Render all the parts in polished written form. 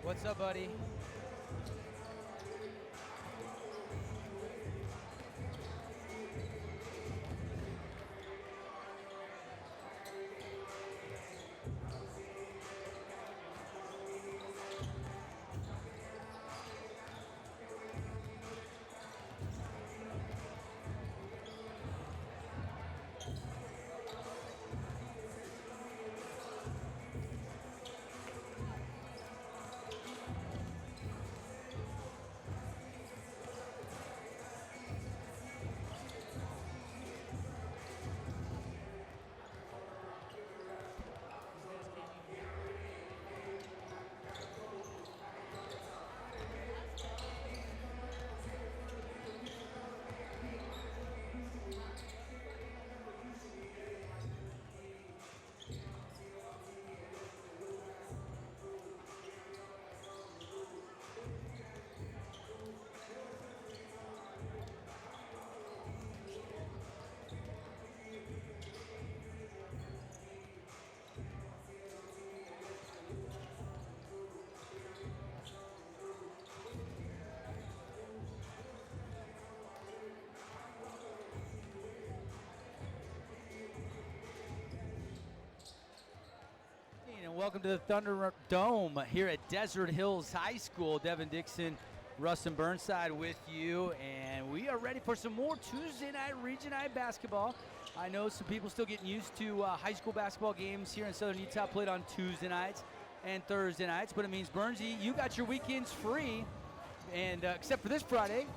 What's up, buddy? And welcome to the Thunder Dome here at Desert Hills High School. Devin Dixon, Rustin Burnside with you, and we are ready for some more Tuesday night Region I basketball. I know some people still getting used to high school basketball games here in Southern Utah played on Tuesday nights and Thursday nights, but it means, Burnsy, you got your weekends free, and except for this Friday,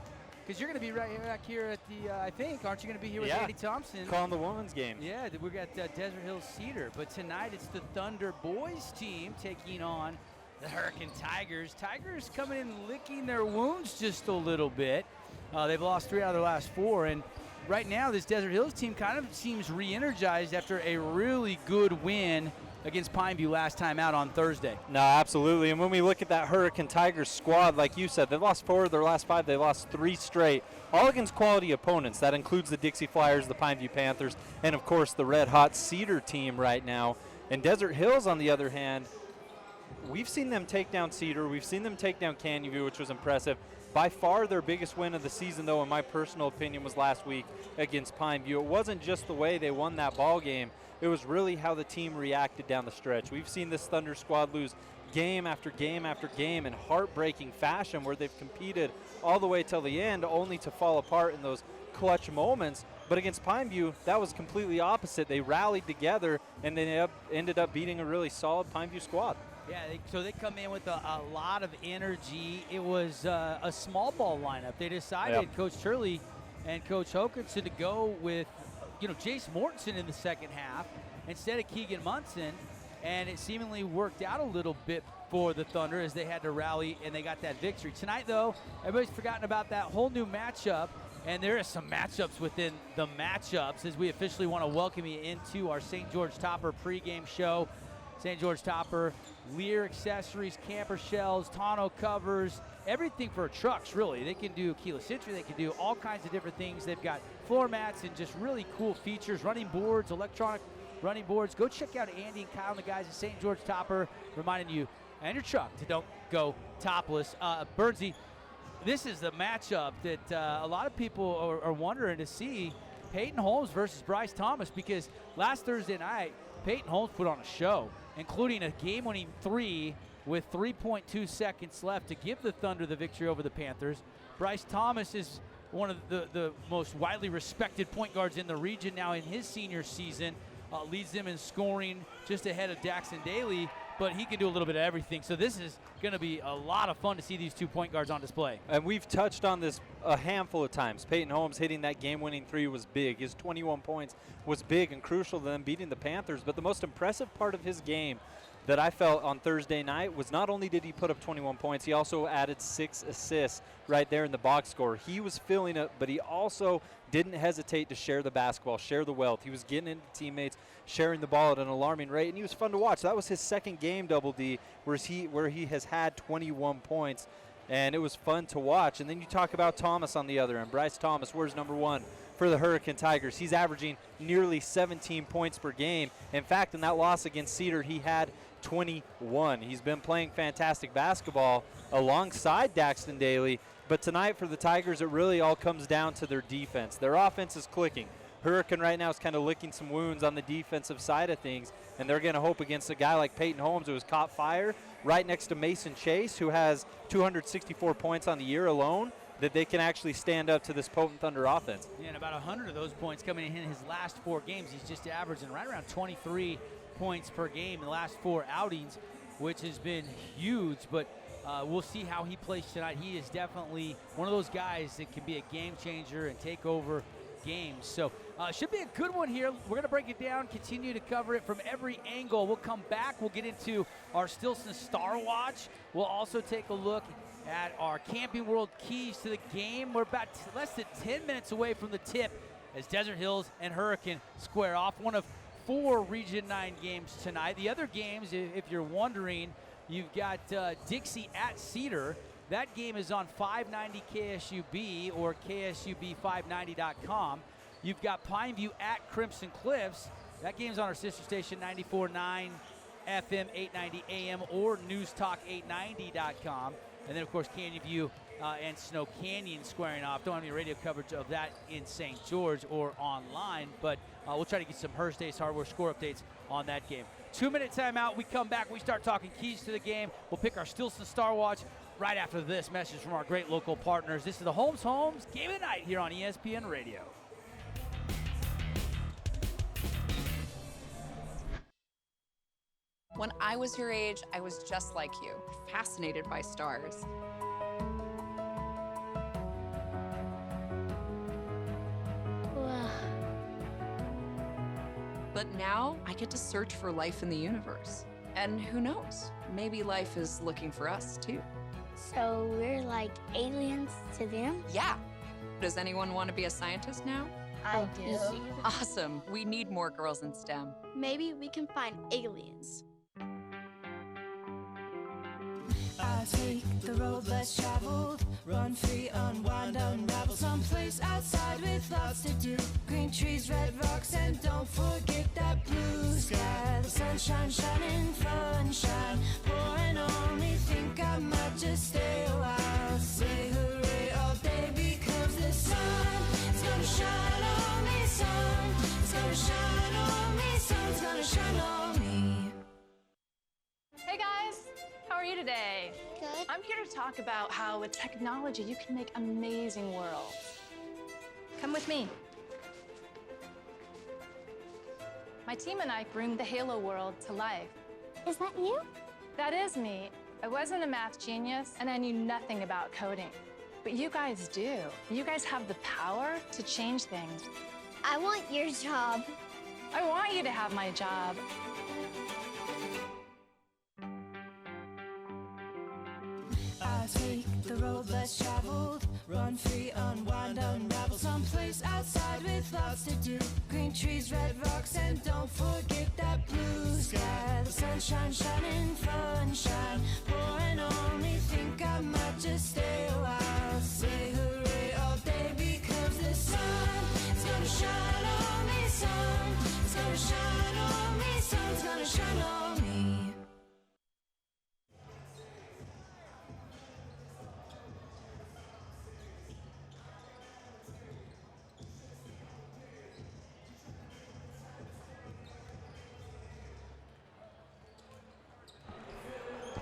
because you're going to be right back here at the, I think, aren't you going to be here with Andy Thompson? Calling the women's game. Yeah, we got Desert Hills Cedar. But tonight it's the Thunder boys team taking on the Hurricane Tigers. Tigers coming in licking their wounds just a little bit. They've lost 3 out of their last 4. And right now this Desert Hills team kind of seems re-energized after a really good win against Pineview last time out on Thursday. No, absolutely. And when we look at that Hurricane Tigers squad, like you said, they've lost 4 of their last 5. They lost 3 straight, all against quality opponents. That includes the Dixie Flyers, the Pineview Panthers, and, of course, the red-hot Cedar team right now. And Desert Hills, on the other hand, we've seen them take down Cedar. We've seen them take down Canyon View, which was impressive. By far their biggest win of the season, though, in my personal opinion, was last week against Pineview. It wasn't just the way they won that ball game. It was really how the team reacted down the stretch. We've seen this Thunder squad lose game after game after game in heartbreaking fashion where they've competed all the way till the end only to fall apart in those clutch moments. But against Pineview, that was completely opposite. They rallied together and they ended up beating a really solid Pineview squad. Yeah, so they come in with a lot of energy. It was a small ball lineup. They decided, Coach Turley and Coach Hokinson, to go with Jace Mortensen in the second half instead of Keegan Munson, and it seemingly worked out a little bit for the Thunder as they had to rally and they got that victory. Tonight, though, everybody's forgotten about that whole new matchup, and there is some matchups within the matchups as we officially want to welcome you into our St. George Topper pregame show. St. George Topper, Lear accessories, camper shells, tonneau covers, everything for trucks, really. They can do keyless entry, they can do all kinds of different things. They've got floor mats and just really cool features, running boards, electronic running boards. Go check out Andy and Kyle and the guys at St. George Topper, reminding you and your truck to don't go topless. Burnsy, this is the matchup that a lot of people are wondering to see, Payton Holmes versus Bryce Thomas, because last Thursday night, Payton Holmes put on a show, including a game-winning 3 with 3.2 seconds left to give the Thunder the victory over the Panthers. Bryce Thomas is one of the most widely respected point guards in the region now in his senior season, leads them in scoring just ahead of Daxon Daly, but he can do a little bit of everything. So this is going to be a lot of fun to see these 2 point guards on display. And we've touched on this a handful of times. Payton Holmes hitting that game-winning 3 was big. His 21 points was big and crucial to them beating the Panthers. But the most impressive part of his game that I felt on Thursday night was not only did he put up 21 points, he also added 6 assists right there in the box score. He was filling it, but he also didn't hesitate to share the basketball, share the wealth. He was getting into teammates, sharing the ball at an alarming rate, and he was fun to watch. That was his second game double D where he has had 21 points, and it was fun to watch. And then you talk about Thomas on the other end. Bryce Thomas, where's number 1 for the Hurricane Tigers? He's averaging nearly 17 points per game. In fact, in that loss against Cedar, he had 21. He's been playing fantastic basketball alongside Daxton Daly, but tonight for the Tigers, it really all comes down to their defense. Their offense is clicking. Hurricane right now is kind of licking some wounds on the defensive side of things, and they're going to hope against a guy like Payton Holmes, who has caught fire right next to Mason Chase, who has 264 points on the year alone, that they can actually stand up to this potent Thunder offense. Yeah, and about 100 of those points coming in his last 4 games. He's just averaging right around 23 points per game in the last 4 outings, which has been huge, but we'll see how he plays tonight. He is definitely one of those guys that can be a game changer and take over games. So should be a good one here. We're going to break it down, continue to cover it from every angle. We'll come back. We'll get into our Stilson Star Watch. We'll also take a look at our Camping World keys to the game. We're about less than 10 minutes away from the tip as Desert Hills and Hurricane square off. One of 4 Region 9 games tonight. The other games, if you're wondering, you've got Dixie at Cedar. That game is on 590 KSUB or KSUB590.com. You've got Pineview at Crimson Cliffs. That game's on our sister station, 94.9 FM, 890 AM, or newstalk890.com. And then, of course, Canyon View and Snow Canyon squaring off. Don't have any radio coverage of that in St. George or online, but we'll try to get some Hearst Days Hardware score updates on that game. 2-minute timeout. We come back. We start talking keys to the game. We'll pick our Stilson Star Watch right after this message from our great local partners. This is the Holmes Game of the Night here on ESPN Radio. When I was your age, I was just like you, fascinated by stars. Wow. But now I get to search for life in the universe. And who knows, maybe life is looking for us too. So we're like aliens to them? Yeah. Does anyone want to be a scientist now? I do. Awesome. We need more girls in STEM. Maybe we can find aliens. I take the road less traveled, run free, unwind, unravel someplace outside with lots to do. Green trees, red rocks, and don't forget that blue sky. The sunshine shining, sunshine pouring on me. Think I might just stay a while. Say hooray all day because the sun is gonna shine on me. Sun is gonna shine on me. Sun's gonna shine on me. Hey guys, how are you today? Good. I'm here to talk about how with technology you can make amazing worlds. Come with me. My team and I bring the Halo world to life. Is that you? That is me. I wasn't a math genius and I knew nothing about coding. But you guys do. You guys have the power to change things. I want your job. I want you to have my job. I take the road less traveled, run free, unwind, unravel someplace outside with lots to do. Green trees, red rocks, and don't forget that blue sky. The sunshine shining, sunshine pouring on me. Think I might just stay a while. Say hooray all day because the sun is gonna shine on me. Sun is gonna shine on me. Sun's gonna shine on me.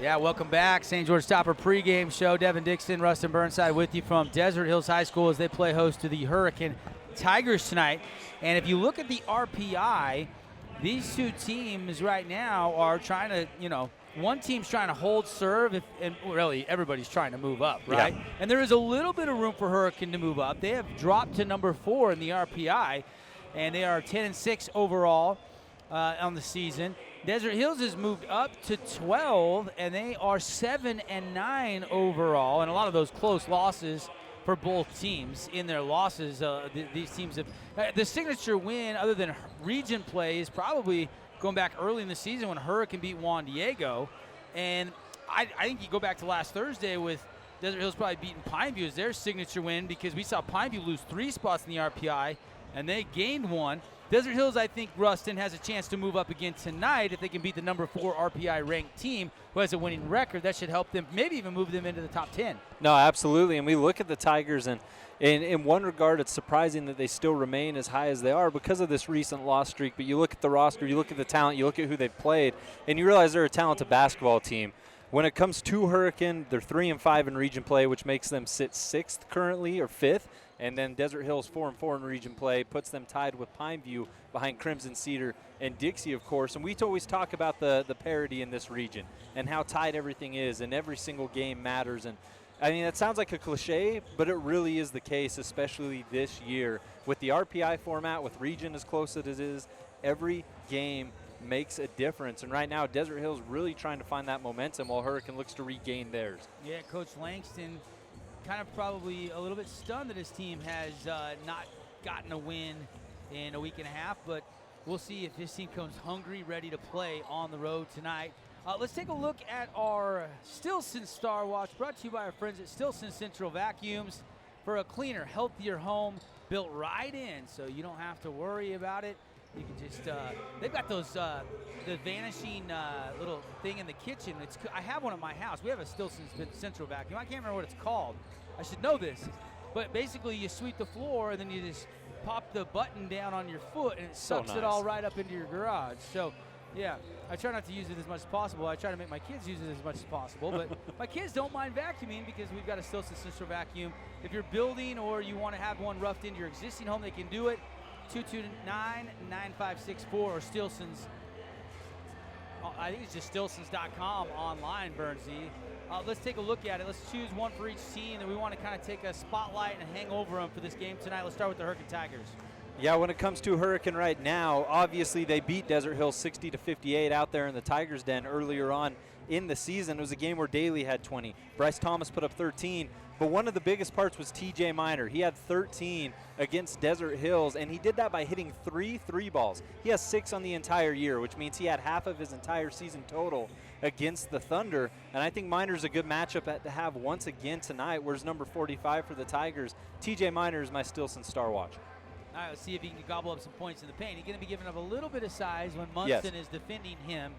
Yeah, welcome back. St. George Topper pregame show. Devin Dixon, Rustin Burnside with you from Desert Hills High School as they play host to the Hurricane Tigers tonight. And if you look at the RPI, these two teams right now are trying to, one team's trying to hold serve, and really everybody's trying to move up, right? Yeah. And there is a little bit of room for Hurricane to move up. They have dropped to number 4 in the RPI, and they are 10-6 overall on the season. Desert Hills has moved up to 12, and they are 7-9 overall, and a lot of those close losses for both teams in their losses. These teams have the signature win, other than region play, is probably going back early in the season when Hurricane beat Juan Diego, and I think you go back to last Thursday with Desert Hills probably beating Pineview as their signature win, because we saw Pineview lose 3 spots in the RPI, and they gained 1. Desert Hills, I think Ruston has a chance to move up again tonight if they can beat the number 4 RPI ranked team who has a winning record. That should help them, maybe even move them into the top 10. No, absolutely. And we look at the Tigers, and in one regard, it's surprising that they still remain as high as they are because of this recent loss streak. But you look at the roster, you look at the talent, you look at who they've played, and you realize they're a talented basketball team. When it comes to Hurricane, they're 3-5 in region play, which makes them sit 6th currently, or 5th. And then Desert Hills 4-4 in region play, puts them tied with Pineview behind Crimson Cedar and Dixie, of course. And we always talk about the parity in this region and how tight everything is, and every single game matters. And I mean, that sounds like a cliche, but it really is the case, especially this year. With the RPI format, with region as close as it is, every game makes a difference. And right now, Desert Hills really trying to find that momentum while Hurricane looks to regain theirs. Yeah, Coach Langston kind of probably a little bit stunned that his team has not gotten a win in a week and a half, but we'll see if his team comes hungry, ready to play on the road tonight. Let's take a look at our Stilson Star Watch, brought to you by our friends at Stilson Central Vacuums, for a cleaner, healthier home built right in, so you don't have to worry about it. You can just, they've got those, the vanishing little thing in the kitchen. I have one at my house. We have a Stilson Central Vacuum. I can't remember what it's called. I should know this. But basically, you sweep the floor, and then you just pop the button down on your foot, and it sucks it all right up into your garage. So, yeah, I try not to use it as much as possible. I try to make my kids use it as much as possible. But my kids don't mind vacuuming because we've got a Stilson Central Vacuum. If you're building or you want to have one roughed into your existing home, they can do it. 229-9564 or Stilson's. I think it's just Stilsons.com online, Bernsey. Let's take a look at it. Let's choose one for each team that we want to kind of take a spotlight and hang over them for this game tonight. Let's start with the Hurricane Tigers. Yeah, when it comes to Hurricane right now, obviously they beat Desert Hills 60-58 out there in the Tigers' den earlier on in the season. It was a game where Daly had 20. Bryce Thomas put up 13. But one of the biggest parts was TJ Miner. He had 13 against Desert Hills, and he did that by hitting 3 3-balls. He has 6 on the entire year, which means he had half of his entire season total against the Thunder. And I think Miner's a good matchup to have once again tonight. Where's number 45 for the Tigers? TJ Miner is my Stilson Star Watch. All right, let's see if he can gobble up some points in the paint. He's going to be giving up a little bit of size when Munson is defending him.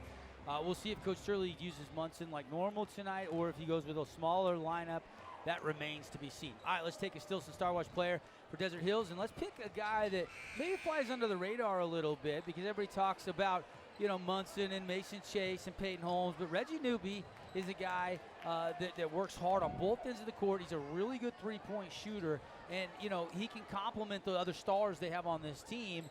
We'll see if Coach Turley uses Munson like normal tonight or if he goes with a smaller lineup. That remains to be seen. All right, let's take a Stilson Star Watch player for Desert Hills, and let's pick a guy that maybe flies under the radar a little bit because everybody talks about, you know, Munson and Mason Chase and Payton Holmes, but Reggie Newby is a guy that works hard on both ends of the court. He's a really good three-point shooter, and, you know, he can complement the other stars they have on this team.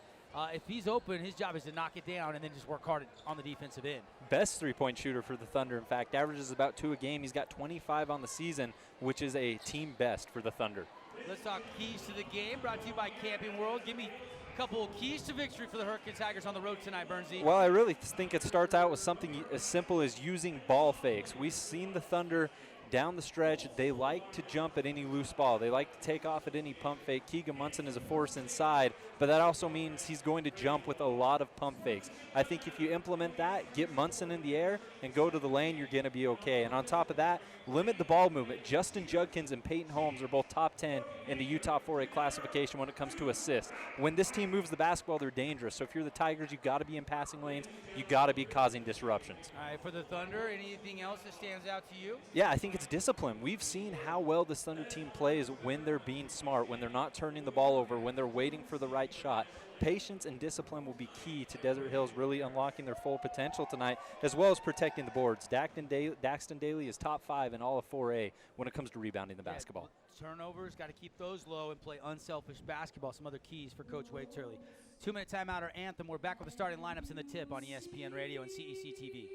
If he's open, his job is to knock it down and then just work hard on the defensive end. Best three-point shooter for the Thunder, in fact, averages about 2 a game. He's got 25 on the season, which is a team best for the Thunder. Let's talk keys to the game, brought to you by Camping World. Give me a couple of keys to victory for the Hurricane Tigers on the road tonight, Bernsey. Well, I really think it starts out with something as simple as using ball fakes. We've seen the Thunder down the stretch. They like to jump at any loose ball. They like to take off at any pump fake. Keegan Munson is a force inside, but that also means he's going to jump with a lot of pump fakes. I think if you implement that, get Munson in the air and go to the lane, you're going to be okay. And on top of that, limit the ball movement. Justin Judkins and Payton Holmes are both top 10 in the Utah 4A classification when it comes to assists. When this team moves the basketball, they're dangerous. So if you're the Tigers, you've got to be in passing lanes. You've got to be causing disruptions. All right, for the Thunder, anything else that stands out to you? Yeah, I think it's discipline. We've seen how well this Thunder team plays when they're being smart, when they're not turning the ball over, when they're waiting for the right shot. Patience and discipline will be key to Desert Hills really unlocking their full potential tonight, as well as protecting the boards. Daxton Daly is top 5 in all of 4A when it comes to rebounding the basketball. Turnovers, got to keep those low and play unselfish basketball. Some other keys for Coach Wade Turley. 2-minute timeout or anthem. We're back with the starting lineups in the tip on ESPN Radio and CEC TV.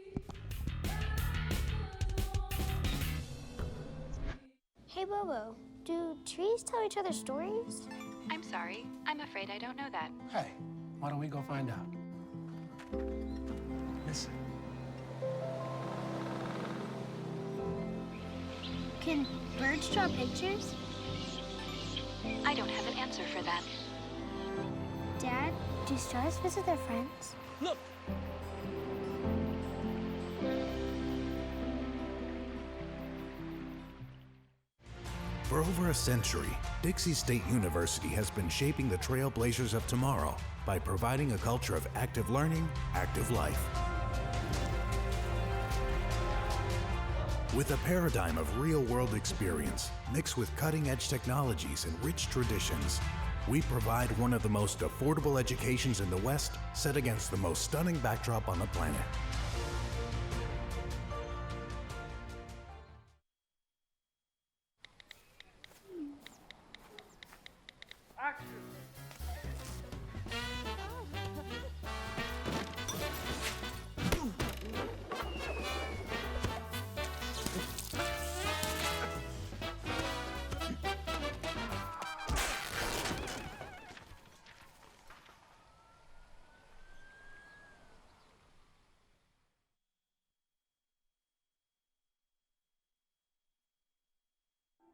Hey, Bobo, do trees tell each other stories? I'm sorry. I'm afraid I don't know that. Hey, why don't we go find out? Listen. Can birds draw pictures? I don't have an answer for that. Dad, do stars visit their friends? Look! For over a century, Dixie State University has been shaping the trailblazers of tomorrow by providing a culture of active learning, active life. With a paradigm of real-world experience mixed with cutting-edge technologies and rich traditions, we provide one of the most affordable educations in the West, set against the most stunning backdrop on the planet.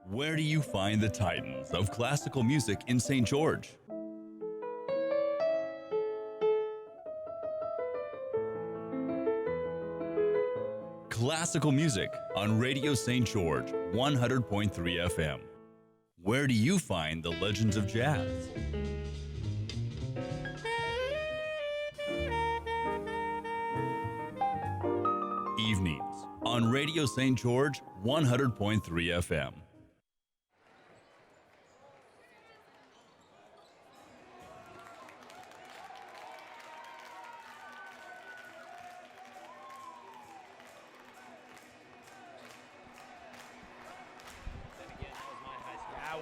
Where do you find the titans of classical music in St. George? Classical music on Radio St. George 100.3 FM. Where do you find the legends of jazz? Evenings on Radio St. George 100.3 FM.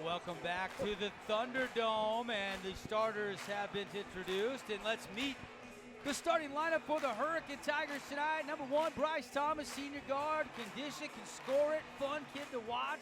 Welcome back to the Thunderdome, and the starters have been introduced. And let's meet the starting lineup for the Hurricane Tigers tonight. Number 1, Bryce Thomas, senior guard, can dish it, can score it, fun kid to watch.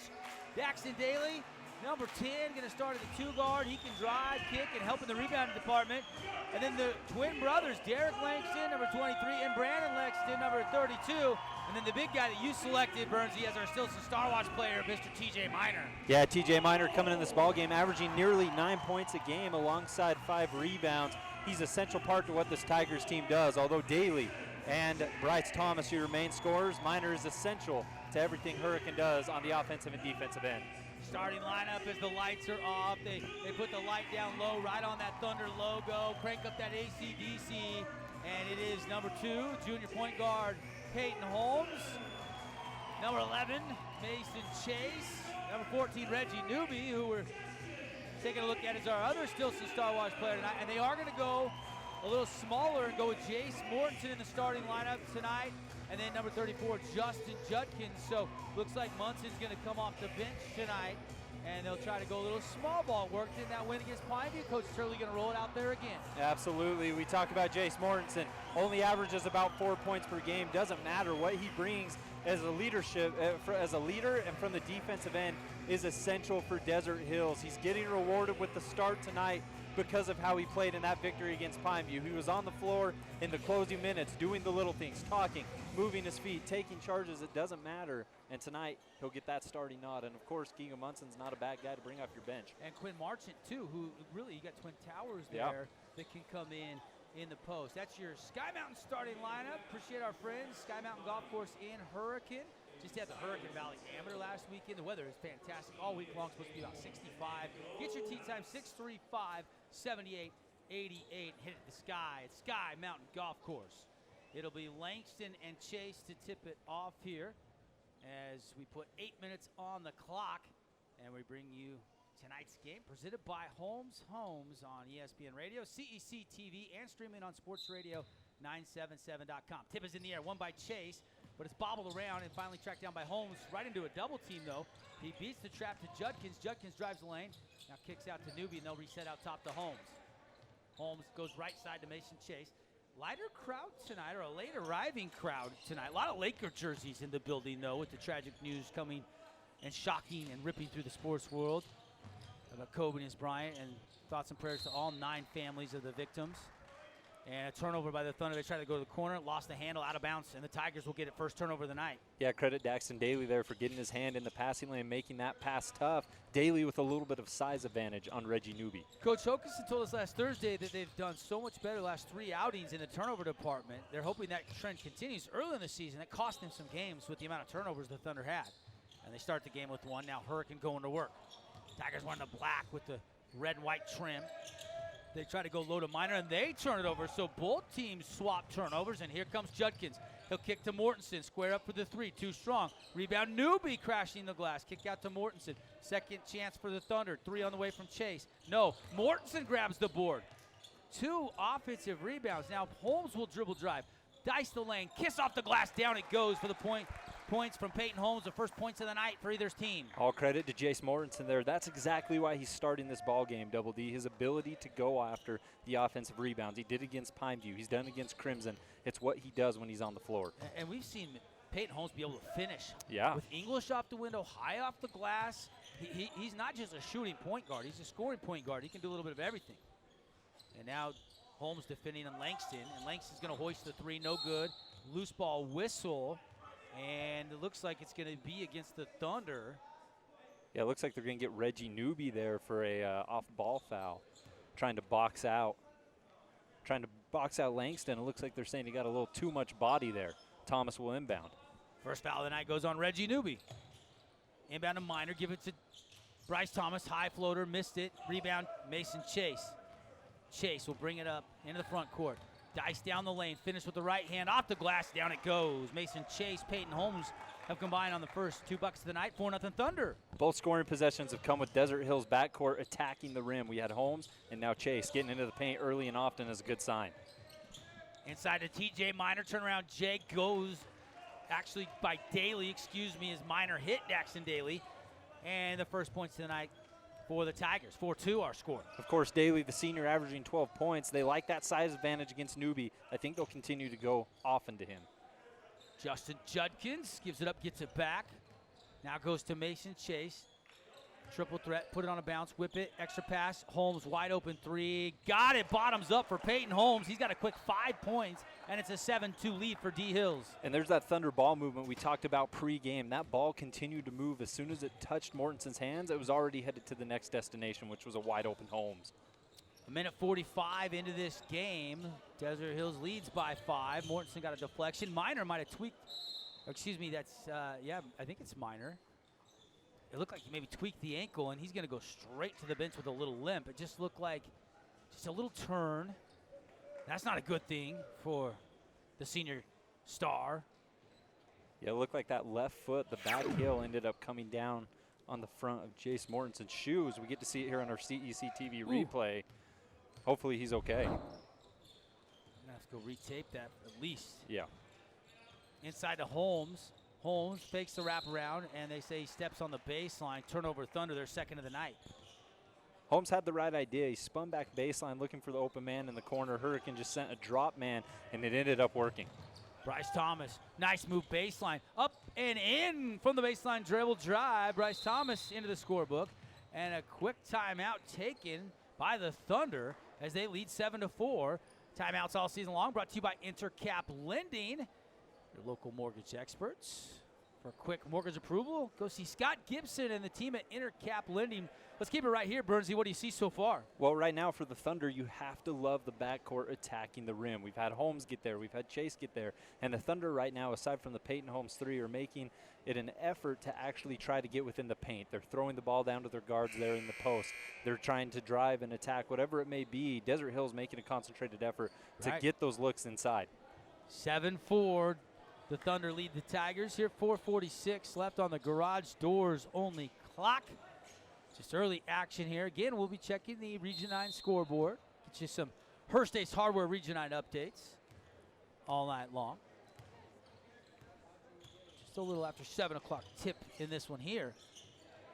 Daxton Daly, number 10, going to start at the 2 guard. He can drive, kick, and help in the rebounding department. And then the twin brothers, Derek Langston, number 23, and Brandon Langston, number 32. And then the big guy that you selected, Bernsey, as our Stilson Star Watch player, Mr. TJ Miner. Yeah, TJ Miner coming in this ballgame, averaging nearly 9 points a game alongside 5 rebounds. He's a central part to what this Tigers team does. Although Daly and Bryce Thomas are your main scorers, Miner is essential to everything Hurricane does on the offensive and defensive end. Starting lineup as the lights are off. They put the light down low right on that Thunder logo, crank up that AC/DC, and it is number 2, junior point guard, Payton Holmes. Number 11, Mason Chase. Number 14, Reggie Newby, who we're taking a look at as our other Stilson Star Watch player tonight. And they are going to go a little smaller and go with Jace Mortensen in the starting lineup tonight. And then number 34, Justin Judkins. So looks like Munson's going to come off the bench tonight. And they'll try to go a little small ball. Worked in that win against Pineview. Coach Turley going to roll it out there again. Absolutely. We talk about Jace Mortensen. Only averages about 4 points per game. Doesn't matter what he brings as a leadership, as a leader, and from the defensive end is essential for Desert Hills. He's getting rewarded with the start tonight because of how he played in that victory against Pineview. He was on the floor in the closing minutes, doing the little things, talking, moving his feet, taking charges. It doesn't matter. And tonight, he'll get that starting nod. And of course, Keegan Munson's not a bad guy to bring off your bench. And Quinn Marchant, too, who really, you got Twin Towers there that can come in the post. That's your Sky Mountain starting lineup. Appreciate our friends, Sky Mountain Golf Course in Hurricane. Just had the Hurricane Valley Amateur last weekend. The weather is fantastic all week long. Supposed to be about 65. Get your tee time 6:35:78:88. Hit it the sky. It's Sky Mountain Golf Course. It'll be Langston and Chase to tip it off here as we put 8 minutes on the clock, and we bring you tonight's game presented by Holmes Homes on ESPN Radio, CEC TV, and streaming on sportsradio977.com. Tip is in the air, won by Chase, but it's bobbled around and finally tracked down by Holmes. Right into a double team, though. He beats the trap to Judkins. Judkins drives the lane. Now kicks out to Newby, and they'll reset out top to Holmes. Holmes goes right side to Mason Chase. Lighter crowd tonight, or a late arriving crowd tonight. A lot of Laker jerseys in the building, though, with the tragic news coming and shocking and ripping through the sports world about Kobe and Bryant, and thoughts and prayers to all 9 families of the victims. And a turnover by the Thunder. They tried to go to the corner, lost the handle, out of bounds, and the Tigers will get it first turnover of the night. Yeah, credit Daxton Daly there for getting his hand in the passing lane, making that pass tough. Daly with a little bit of size advantage on Reggie Newby. Coach Hokinson told us last Thursday that they've done so much better the last 3 outings in the turnover department. They're hoping that trend continues early in the season. It cost them some games with the amount of turnovers the Thunder had. And they start the game with one. Now Hurricane going to work. Tigers wearing the black with the red and white trim. They try to go low to Minor, and they turn it over. So both teams swap turnovers, and here comes Judkins. He'll kick to Mortensen, square up for the three, too strong. Rebound, Newby crashing the glass. Kick out to Mortensen. Second chance for the Thunder. Three on the way from Chase. No, Mortensen grabs the board. 2 offensive rebounds. Now Holmes will dribble drive. Dice the lane, kiss off the glass, down it goes for the points from Payton Holmes, the first points of the night for either team. All credit to Jace Mortensen there. That's exactly why he's starting this ball game, Double D. His ability to go after the offensive rebounds. He did against Pineview. He's done against Crimson. It's what he does when he's on the floor. And we've seen Payton Holmes be able to finish. Yeah. With English off the window, high off the glass. He's not just a shooting point guard. He's a scoring point guard. He can do a little bit of everything. And now Holmes defending on Langston, and Langston's going to hoist the three, no good. Loose ball whistle, and it looks like it's going to be against the Thunder. Yeah, it looks like they're going to get Reggie Newby there for a off-ball foul, trying to box out Langston. It looks like they're saying he got a little too much body there. Thomas will inbound. First foul of the night goes on Reggie Newby. Inbound to Minor, give it to Bryce Thomas, high floater, missed it. Rebound, Mason Chase. Chase will bring it up into the front court. Dice down the lane, finish with the right hand, off the glass, down it goes. Mason Chase, Payton Holmes have combined on the first 2 buckets of the night, 4-0 Thunder. Both scoring possessions have come with Desert Hills backcourt attacking the rim. We had Holmes and now Chase getting into the paint early and often is a good sign. Inside to TJ Minor, turnaround Jay goes actually by Daly, as Minor hit Daxton Daly. And the first points of the night for the Tigers. 4-2 our score. Of course, Daly, the senior, averaging 12 points. They like that size advantage against Newby. I think they'll continue to go often to him. Justin Judkins gives it up, gets it back. Now goes to Mason Chase. Triple threat, put it on a bounce, whip it, extra pass. Holmes wide open three. Got it, bottoms up for Payton Holmes. He's got a quick 5 points, and it's a 7-2 lead for D Hills. And there's that Thunder ball movement we talked about pre-game. That ball continued to move. As soon as it touched Mortensen's hands, it was already headed to the next destination, which was a wide open Holmes. A minute 45 into this game. Desert Hills leads by 5. Mortensen got a deflection. Minor might have tweaked. Excuse me, that's, I think it's Minor. It looked like he maybe tweaked the ankle, and he's going to go straight to the bench with a little limp. It just looked like just a little turn. That's not a good thing for the senior star. Yeah, it looked like that left foot, the back heel, ended up coming down on the front of Jace Mortensen's shoes. We get to see it here on our CEC TV replay. Hopefully he's okay. I'm going to have to go retape that at least. Yeah. Inside to Holmes. Holmes fakes the wraparound, and they say he steps on the baseline. Turnover Thunder, their second of the night. Holmes had the right idea. He spun back baseline looking for the open man in the corner. Hurricane just sent a drop man, and it ended up working. Bryce Thomas, nice move baseline. Up and in from the baseline dribble drive. Bryce Thomas into the scorebook. And a quick timeout taken by the Thunder as they lead 7-4. Timeouts all season long brought to you by Intercap Lending, your local mortgage experts. For a quick mortgage approval, go see Scott Gibson and the team at Intercap Lending. Let's keep it right here, Burnsy. What do you see so far? Well, right now for the Thunder, you have to love the backcourt attacking the rim. We've had Holmes get there. We've had Chase get there. And the Thunder right now, aside from the Payton Holmes three, are making it an effort to actually try to get within the paint. They're throwing the ball down to their guards there in the post. They're trying to drive and attack, whatever it may be. Desert Hill's making a concentrated effort to get those looks inside. 7-4. The Thunder lead the Tigers here. 4:46 left on the garage doors only clock. Just early action here. Again, we'll be checking the Region 9 scoreboard. Get you some Hearst Ace Hardware Region 9 updates all night long. Just a little after 7 o'clock tip in this one here.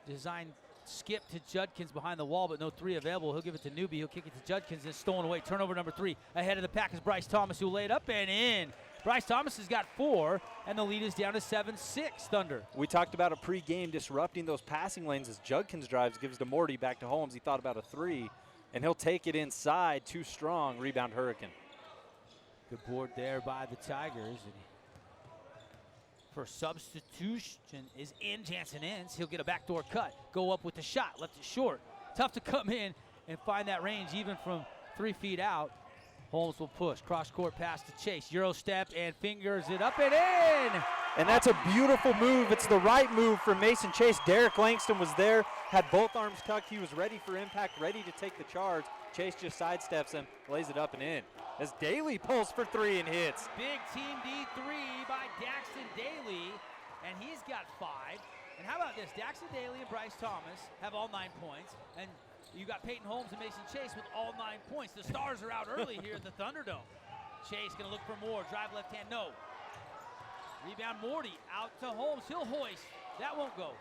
Design skip to Judkins behind the wall, but no three available. He'll give it to Newby. He'll kick it to Judkins, and it's stolen away. Turnover number 3. Ahead of the pack is Bryce Thomas, who laid up and in. Bryce Thomas has got 4, and the lead is down to 7-6 Thunder. We talked about a pre-game disrupting those passing lanes as Judkins drives, gives to Morty, back to Holmes. He thought about a 3, and he'll take it inside. Too strong. Rebound Hurricane. Good board there by the Tigers. And for substitution is in Jansen Ince. He'll get a backdoor cut. Go up with the shot. Left it short. Tough to come in and find that range even from 3 feet out. Holmes will push. Cross-court pass to Chase. Euro step and fingers it up and in. And that's a beautiful move. It's the right move for Mason Chase. Derek Langston was there, had both arms tucked. He was ready for impact, ready to take the charge. Chase just sidesteps him, lays it up and in. As Daly pulls for three and hits. Big team D3 by Daxton Daly, and he's got 5. And how about this? Daxton Daly and Bryce Thomas have all 9 points, and you got Payton Holmes and Mason Chase with all 9 points. The Stars are out early here at the Thunderdome. Chase gonna look for more. Drive left hand, no. Rebound Morty out to Holmes. He'll hoist. That won't go.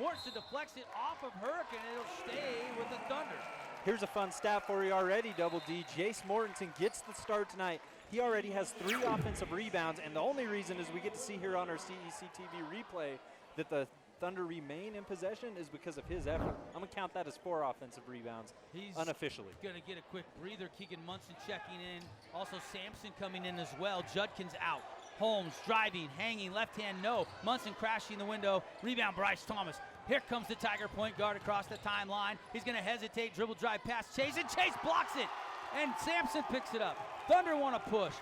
Mortensen deflects it off of Hurricane, and it'll stay with the Thunder. Here's a fun stat for you already, Double D. Jace Mortensen gets the start tonight. He already has 3 offensive rebounds, and the only reason is we get to see here on our CEC TV replay that the Thunder remain in possession is because of his effort. I'm going to count that as 4 offensive rebounds. He's unofficially going to get a quick breather. Keegan Munson checking in. Also Sampson coming in as well. Judkins out. Holmes driving, hanging, left hand, no. Munson crashing the window. Rebound, Bryce Thomas. Here comes the Tiger point guard across the timeline. He's going to hesitate, dribble drive past Chase, and Chase blocks it. And Sampson picks it up. Thunder want to push.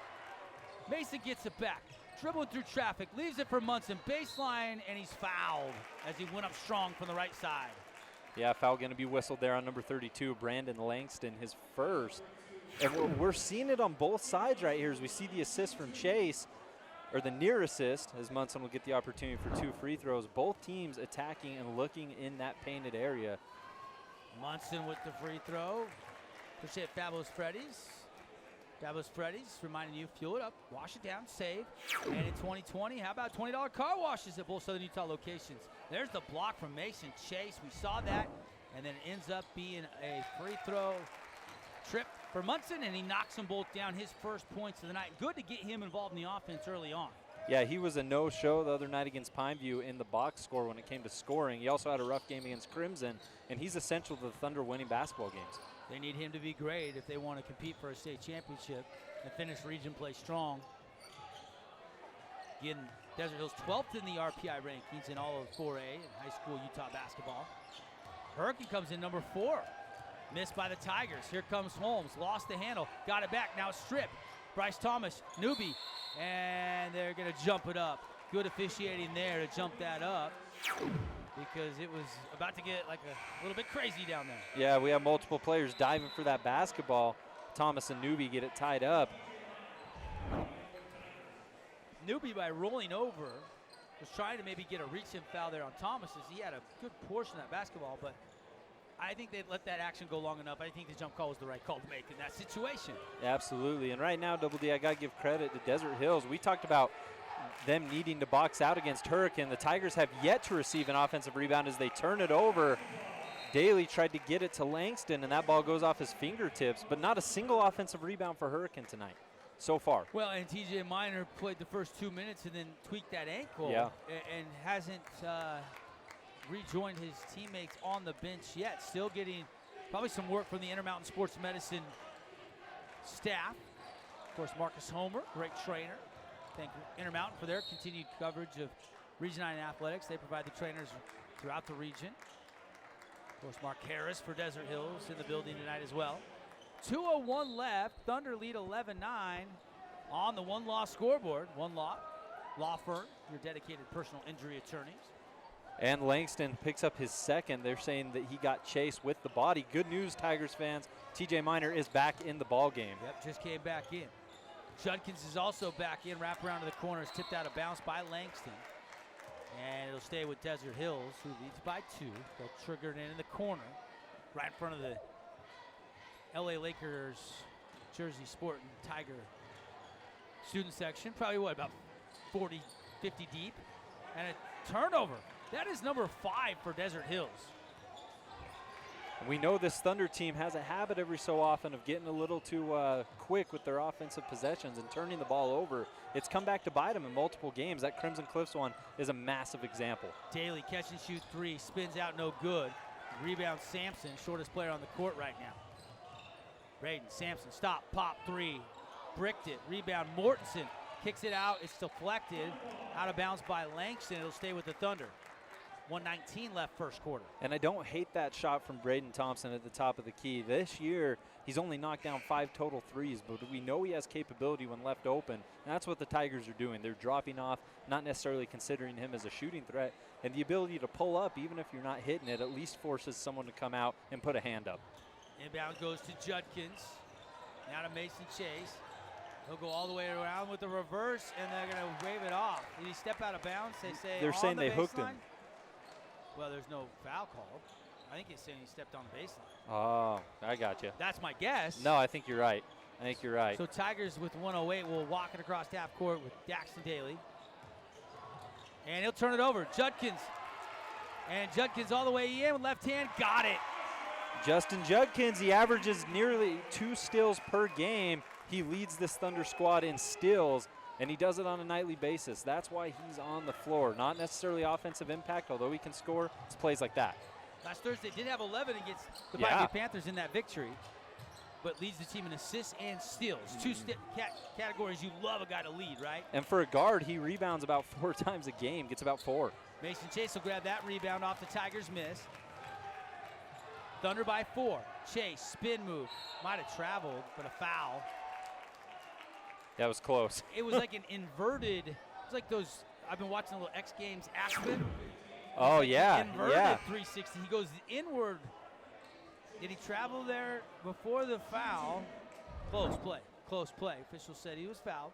Mason gets it back. Dribbling through traffic, leaves it for Munson. Baseline, and he's fouled as he went up strong from the right side. Yeah, foul going to be whistled there on number 32, Brandon Langston, his first. And we're seeing it on both sides right here as we see the assist from Chase, or the near assist, as Munson will get the opportunity for 2 free throws. Both teams attacking and looking in that painted area. Munson with the free throw. Appreciate Fabulous Freddy's. Fabulous Freddy's reminding you, fuel it up, wash it down, save. And in 2020, how about $20 car washes at both Southern Utah locations? There's the block from Mason Chase. We saw that, and then it ends up being a free throw trip for Munson, and he knocks them both down, his first points of the night. Good to get him involved in the offense early on. Yeah, he was a no-show the other night against Pineview in the box score when it came to scoring. He also had a rough game against Crimson, and he's essential to the Thunder winning basketball games. They need him to be great if they want to compete for a state championship and finish region play strong. Again, Desert Hills 12th in the RPI rankings in all of 4A in high school Utah basketball. Hurricane comes in number 4. Missed by the Tigers. Here comes Holmes. Lost the handle. Got it back. Now stripped. Bryce Thomas, newbie. And they're going to jump it up. Good officiating there to jump that up, because it was about to get like a little bit crazy down there. Yeah, we have multiple players diving for that basketball. Thomas and Newby get it tied up. Newby, by rolling over, was trying to maybe get a reach-in foul there on Thomas, as he had a good portion of that basketball, but I think they'd let that action go long enough. I think the jump call was the right call to make in that situation. Absolutely, and right now, Double D, I got to give credit to Desert Hills. We talked about them needing to box out against Hurricane. The Tigers have yet to receive an offensive rebound as they turn it over. Daly tried to get it to Langston, and that ball goes off his fingertips, but not a single offensive rebound for Hurricane tonight so far. Well, and TJ Miner played the first 2 minutes and then tweaked that ankle, and hasn't rejoined his teammates on the bench yet. Still getting probably some work from the Intermountain Sports Medicine staff. Of course, Marcus Homer, great trainer. Thank Intermountain for their continued coverage of Region 9 athletics. They provide the trainers throughout the region. Of course, Mark Harris for Desert Hills in the building tonight as well. 2:01 left. Thunder lead 11-9 on the one-loss scoreboard. One Law Firm, your dedicated personal injury attorneys. And Langston picks up his second. They're saying that he got chased with the body. Good news, Tigers fans. TJ Miner is back in the ball game. Yep, just came back in. Judkins is also back in, wrap around to the corner, is tipped out of bounds by Langston. And it'll stay with Desert Hills, who leads by 2. They'll trigger it in the corner, right in front of the LA Lakers jersey sporting Tiger student section. Probably what, about 40, 50 deep. And a turnover. That is number 5 for Desert Hills. We know this Thunder team has a habit every so often of getting a little too quick with their offensive possessions and turning the ball over. It's come back to bite them in multiple games. That Crimson Cliffs one is a massive example. Daly catch and shoot 3, spins out no good. Rebound Sampson, shortest player on the court right now. Braden Sampson, stop, pop 3, bricked it. Rebound Mortensen, kicks it out, it's deflected, out of bounds by Langston. It'll stay with the Thunder. 1:19 left first quarter. And I don't hate that shot from Braden Thompson at the top of the key. This year, he's only knocked down 5 total threes, but we know he has capability when left open. And that's what the Tigers are doing. They're dropping off, not necessarily considering him as a shooting threat. And the ability to pull up, even if you're not hitting it, at least forces someone to come out and put a hand up. Inbound goes to Judkins. Now to Mason Chase. He'll go all the way around with the reverse, and they're going to wave it off. Did he step out of bounds? They're saying they hooked him. Well, there's no foul called. I think he's saying he stepped on the baseline. Oh, I got you. That's my guess. No, I think you're right. I think you're right. So Tigers with 1:08 will walk it across half court with Daxton Daly. And he'll turn it over. Judkins. And Judkins all the way in with left hand. Got it. Justin Judkins, he averages nearly 2 steals per game. He leads this Thunder squad in steals, and he does it on a nightly basis. That's why he's on the floor. Not necessarily offensive impact, although he can score. It's plays like that. Last Thursday did have 11 against the Miami Panthers in that victory, but leads the team in assists and steals. Two categories you love a guy to lead, right? And for a guard, he rebounds about 4 times a game, gets about 4. Mason Chase will grab that rebound off the Tigers' miss. Thunder by 4. Chase, spin move. Might have traveled, but a foul. That was close. It was like an inverted, it's like those, I've been watching the little X Games Aspen. Oh, like yeah. Inverted 360. He goes inward. Did he travel there before the foul? Close play. Close play. Official said he was fouled.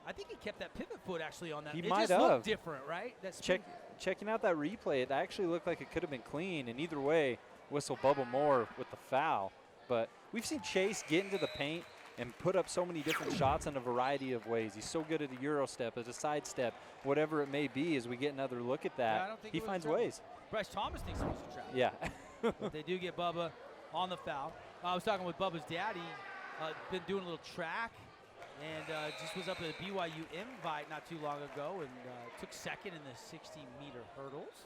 I think he kept that pivot foot actually on that. He it might just have. looked different, right? That's checking out that replay, it actually looked like it could have been clean. And either way, whistle Bubba Moore with the foul. But we've seen Chase get into the paint and put up so many different shots in a variety of ways. He's so good at a Euro step, at a side step, whatever it may be. As we get another look at that, I don't think he finds ways. Bryce Thomas thinks it was a travel. Yeah. But they do get Bubba on the foul. I was talking with Bubba's daddy. Been doing a little track, and just was up at a BYU invite not too long ago, and took second in the 60-meter hurdles.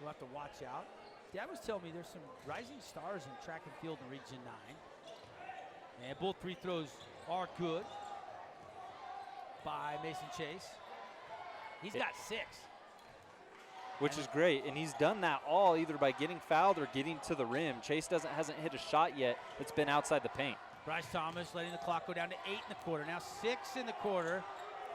We'll have to watch out. Dad was telling me there's some rising stars in track and field in Region 9. And both free throws are good by Mason Chase. He's got 6. Which is great, and he's done that all either by getting fouled or getting to the rim. Chase hasn't hit a shot yet. It's been outside the paint. Bryce Thomas letting the clock go down to 8 in the quarter. Now 6 in the quarter.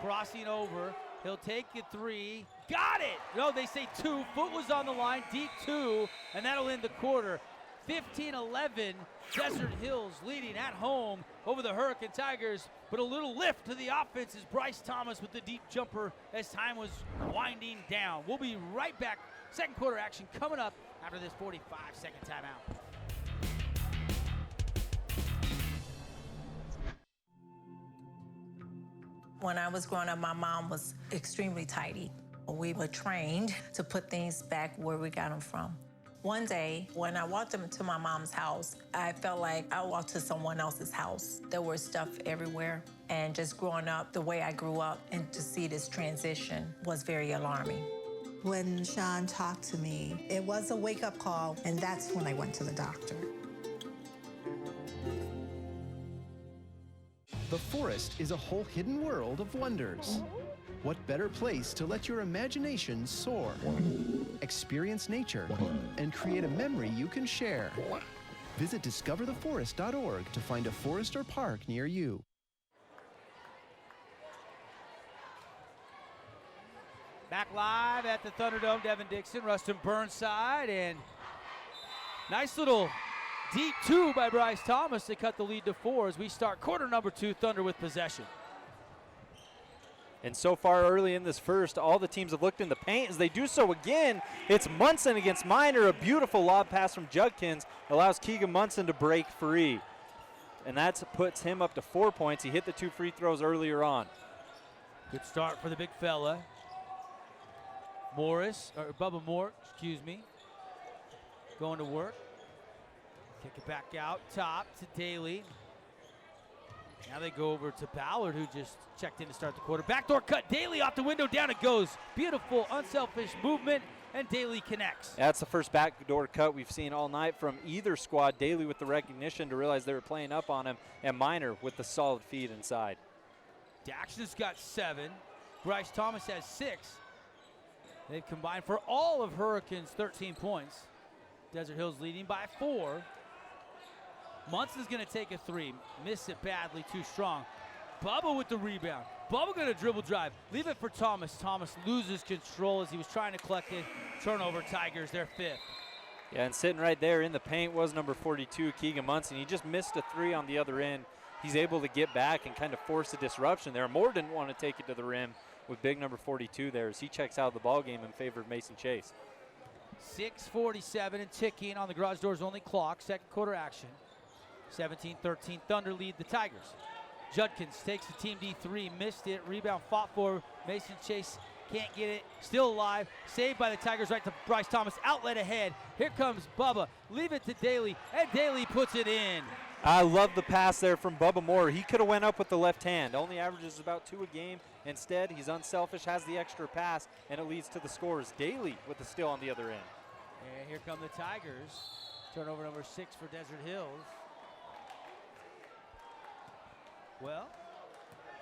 Crossing over. He'll take it 3. Got it! No, they say 2. Foot was on the line. Deep 2. And that'll end the quarter. 15-11. Desert Hills leading at home over the Hurricane Tigers. But a little lift to the offense is Bryce Thomas with the deep jumper as time was winding down. We'll be right back. Second quarter action coming up after this 45-second timeout. When I was growing up, my mom was extremely tidy. We were trained to put things back where we got them from. One day, when I walked into my mom's house, I felt like I walked to someone else's house. There was stuff everywhere. And just growing up the way I grew up and to see this transition was very alarming. When Sean talked to me, it was a wake-up call, and that's when I went to the doctor. The forest is a whole hidden world of wonders. What better place to let your imagination soar? Experience nature and create a memory you can share. Visit discovertheforest.org to find a forest or park near you. Back live at the Thunderdome, Devin Dixon, Rustin Burnside, and nice little deep 2 by Bryce Thomas to cut the lead to 4 as we start quarter number 2, Thunder with possession. And so far early in this first, all the teams have looked in the paint. As they do so again, it's Munson against Minor. A beautiful lob pass from Judkins allows Keegan Munson to break free. And that puts him up to 4 points. He hit the 2 free throws earlier on. Good start for the big fella. Bubba Moore, going to work. Kick it back out top to Daly. Now they go over to Ballard, who just checked in to start the quarter. Backdoor cut, Daly off the window, down it goes. Beautiful, unselfish movement, and Daly connects. That's the first backdoor cut we've seen all night from either squad. Daly with the recognition to realize they were playing up on him, and Minor with the solid feed inside. Daxton's got 7. Bryce Thomas has 6. They've combined for all of Hurricanes 13 points. Desert Hills leading by 4. Munson's going to take a 3. Miss it badly, too strong. Bubba with the rebound. Bubba going to dribble drive. Leave it for Thomas. Thomas loses control as he was trying to collect it. Turnover, Tigers, their 5th. Yeah, and sitting right there in the paint was number 42, Keegan Munson. He just missed a 3 on the other end. He's able to get back and kind of force a disruption there. Moore didn't want to take it to the rim with big number 42 there as he checks out of the ball game in favor of Mason Chase. 6:47 and ticking on the garage doors only clock. Second quarter action. 17-13 Thunder lead the Tigers. Judkins takes the team D3, missed it. Rebound fought for. Mason Chase can't get it. Still alive. Saved by the Tigers right to Bryce Thomas. Outlet ahead. Here comes Bubba. Leave it to Daly, and Daly puts it in. I love the pass there from Bubba Moore. He could have went up with the left hand. Only averages about 2 a game. Instead, he's unselfish, has the extra pass, and it leads to the scores. Daly with the steal on the other end. And here come the Tigers. Turnover number 6 for Desert Hills. Well,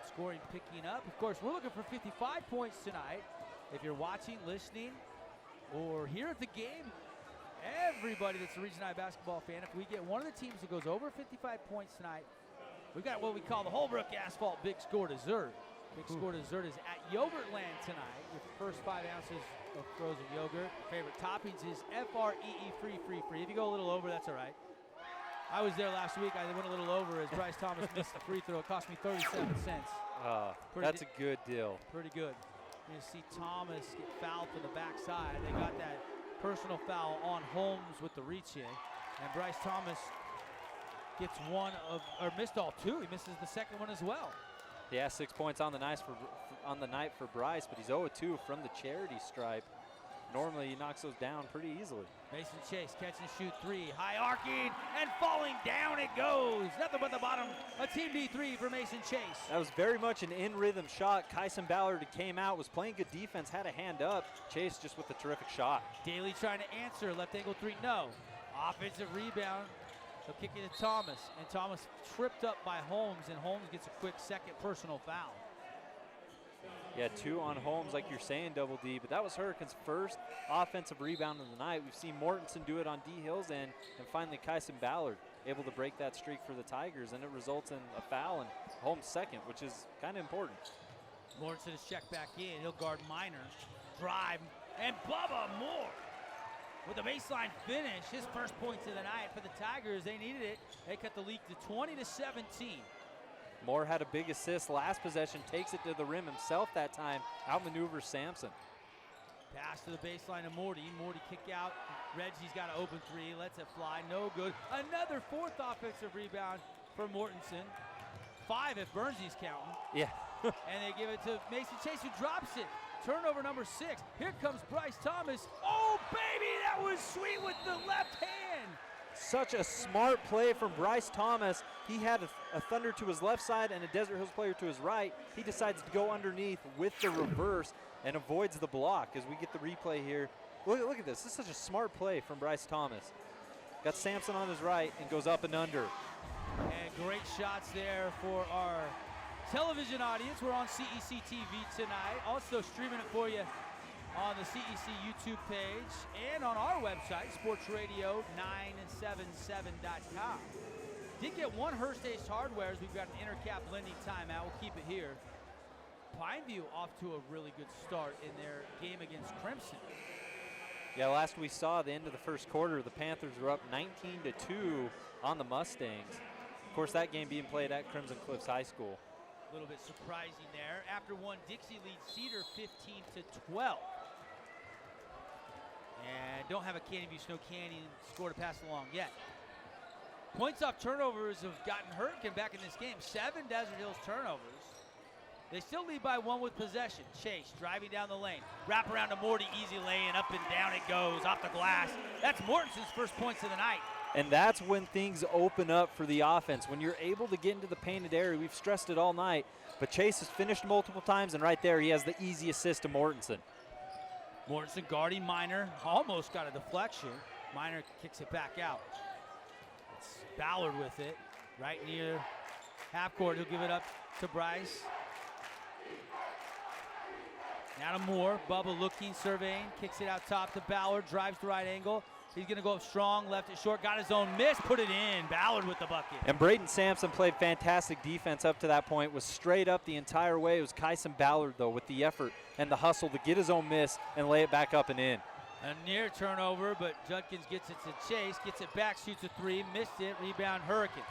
scoring picking up. Of course, we're looking for 55 points tonight. If you're watching, listening, or here at the game, everybody that's a Region I basketball fan, if we get one of the teams that goes over 55 points tonight, we've got what we call the Holbrook Asphalt Big Score Dessert. Big Score Dessert is at Yogurtland tonight with the first 5 ounces of frozen yogurt. Favorite toppings is FREE free. If you go a little over, that's all right. I was there last week. I went a little over as Bryce Thomas missed the free throw. It cost me 37 cents. That's a good deal. Pretty good. You see Thomas get fouled from the backside. They got that personal foul on Holmes with the reach in. And Bryce Thomas gets missed all 2. He misses the second one as well. Yeah, 6 points on the night for Bryce, but he's 0-2 from the charity stripe. Normally he knocks those down pretty easily. Mason Chase catch and shoot 3. High arcing and falling down it goes. Nothing but the bottom. A team D3 for Mason Chase. That was very much an in-rhythm shot. Kyson Ballard came out, was playing good defense, had a hand up. Chase just with a terrific shot. Daly trying to answer. Left angle 3, no. Offensive rebound. They'll kick it to Thomas. And Thomas tripped up by Holmes, and Holmes gets a quick second personal foul. Yeah, 2 on Holmes, like you're saying, Double D, but that was Hurricanes' first offensive rebound of the night. We've seen Mortensen do it on D. Hill's end, and finally Kyson Ballard able to break that streak for the Tigers, and it results in a foul and Holmes' second, which is kind of important. Mortensen is checked back in. He'll guard Minor. Drive, and Bubba Moore with a baseline finish. His first points of the night for the Tigers. They needed it. They cut the lead to 20-17. Moore had a big assist last possession, takes it to the rim himself that time, outmaneuvers Sampson. Pass to the baseline of Morty. Morty kick out. Reggie's got an open 3, lets it fly, no good. Another 4th offensive rebound for Mortensen. 5 if Burnsy's counting. Yeah. And they give it to Mason Chase, who drops it. Turnover number 6. Here comes Bryce Thomas. Oh, baby, that was sweet with the left hand. Such a smart play from Bryce Thomas. He had a Thunder to his left side and a Desert Hills player to his right. He decides to go underneath with the reverse and avoids the block as we get the replay here. Look at this. This is such a smart play from Bryce Thomas. Got Sampson on his right and goes up and under. And great shots there for our television audience. We're on CEC TV tonight. Also streaming it for you on the CEC YouTube page and on our website, sportsradio977.com. Did get one Hearst Ace Hardwares. We've got an intercap lending timeout. We'll keep it here. Pineview off to a really good start in their game against Crimson. Yeah, last we saw, the end of the first quarter, the Panthers were up 19-2 on the Mustangs. Of course, that game being played at Crimson Cliffs High School. A little bit surprising there. After one, Dixie leads Cedar 15-12. And don't have a Canyon View Snow Canyon score to pass along yet. Points off turnovers have gotten Hurricane back in this game. 7 Desert Hills turnovers. They still lead by 1 with possession. Chase driving down the lane. Wrap around to Morty, easy lane, up and down it goes, off the glass. That's Mortensen's first points of the night. And that's when things open up for the offense. When you're able to get into the painted area, we've stressed it all night, but Chase has finished multiple times, and right there he has the easy assist to Mortensen. Mortensen guarding Minor, almost got a deflection. Minor kicks it back out. It's Ballard with it, right near half court. He'll give it up to Bryce. Now to Moore. Bubba looking, surveying, kicks it out top to Ballard, drives the right angle. He's going to go up strong, left it short, got his own miss, put it in. Ballard with the bucket. And Braden Sampson played fantastic defense up to that point, was straight up the entire way. It was Kyson Ballard, though, with the effort and the hustle to get his own miss and lay it back up and in. A near turnover, but Judkins gets it to Chase, gets it back, shoots a three, missed it, rebound Hurricane.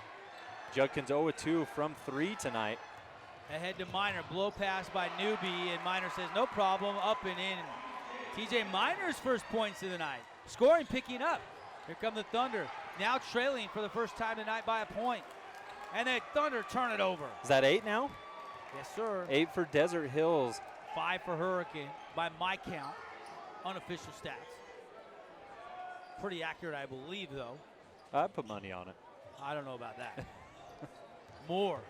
Judkins 0-2 from 3 tonight. Ahead to Minor, blow pass by Newby, and Minor says no problem, up and in. TJ Minor's first points of the night. Scoring picking up. Here come the Thunder, now trailing for the first time tonight by a point. And the Thunder turn it over. Is that 8 now? Yes, sir. 8 for Desert Hills. 5 for Hurricane, by my count. Unofficial stats. Pretty accurate, I believe, though. I'd put money on it. I don't know about that. Moore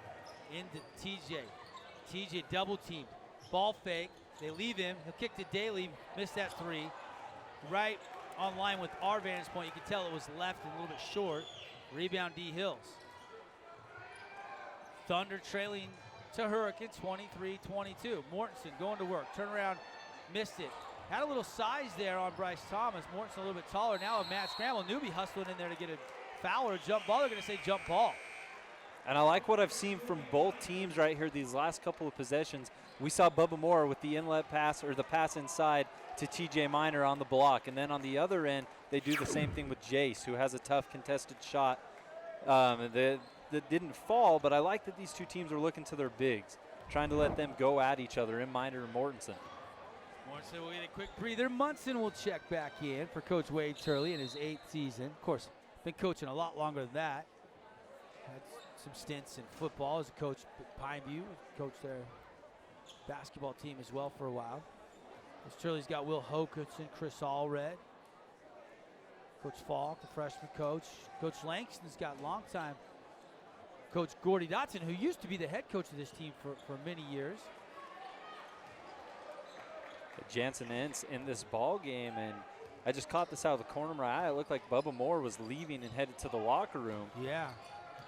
into TJ. TJ double teamed. Ball fake. They leave him. He'll kick to Daly. Missed that three. Right on line with our vantage point. You can tell it was left and a little bit short. Rebound D Hills. Thunder trailing to Hurricane 23-22. Mortensen going to work. Turnaround. Missed it. Had a little size there on Bryce Thomas. Mortensen a little bit taller. Now a mad scramble. Newby hustling in there to get a foul or a jump ball. They're going to say jump ball. And I like what I've seen from both teams right here these last couple of possessions. We saw Bubba Moore with the inlet pass or the pass inside to TJ Minor on the block. And then on the other end, they do the same thing with Jace, who has a tough contested shot that didn't fall. But I like that these two teams are looking to their bigs, trying to let them go at each other in Minor and Mortensen. Mortensen will get a quick breather. Munson will check back in for Coach Wade Turley in his 8th season. Of course, been coaching a lot longer than that. Had some stints in football as a coach at Pineview. Coached their basketball team as well for a while. Coach Turley's got Will Hokinson, Chris Allred, Coach Falk, the freshman coach. Coach Langston's got longtime Coach Gordy Dotson, who used to be the head coach of this team for many years. Jansen Ince in this ball game, and I just caught this out of the corner of my eye. It looked like Bubba Moore was leaving and headed to the locker room. Yeah,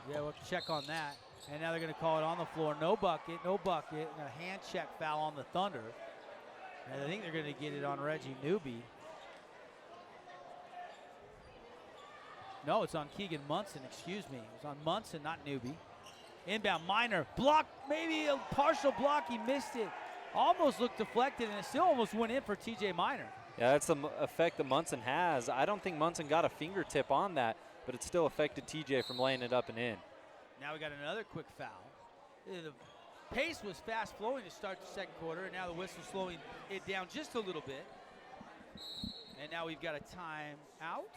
we'll check on that. And now they're going to call it on the floor. No bucket, and a hand check foul on the Thunder. And I think they're going to get it on Reggie Newby. No, it's on Keegan Munson, excuse me. It was on Munson, not Newby. Inbound, Minor, block, maybe a partial block, he missed it. Almost looked deflected, and it still almost went in for TJ Minor. Yeah, that's the effect that Munson has. I don't think Munson got a fingertip on that, but it still affected TJ from laying it up and in. Now we got another quick foul. The pace was fast flowing to start the second quarter, and now the whistle's slowing it down just a little bit. And now we've got a timeout,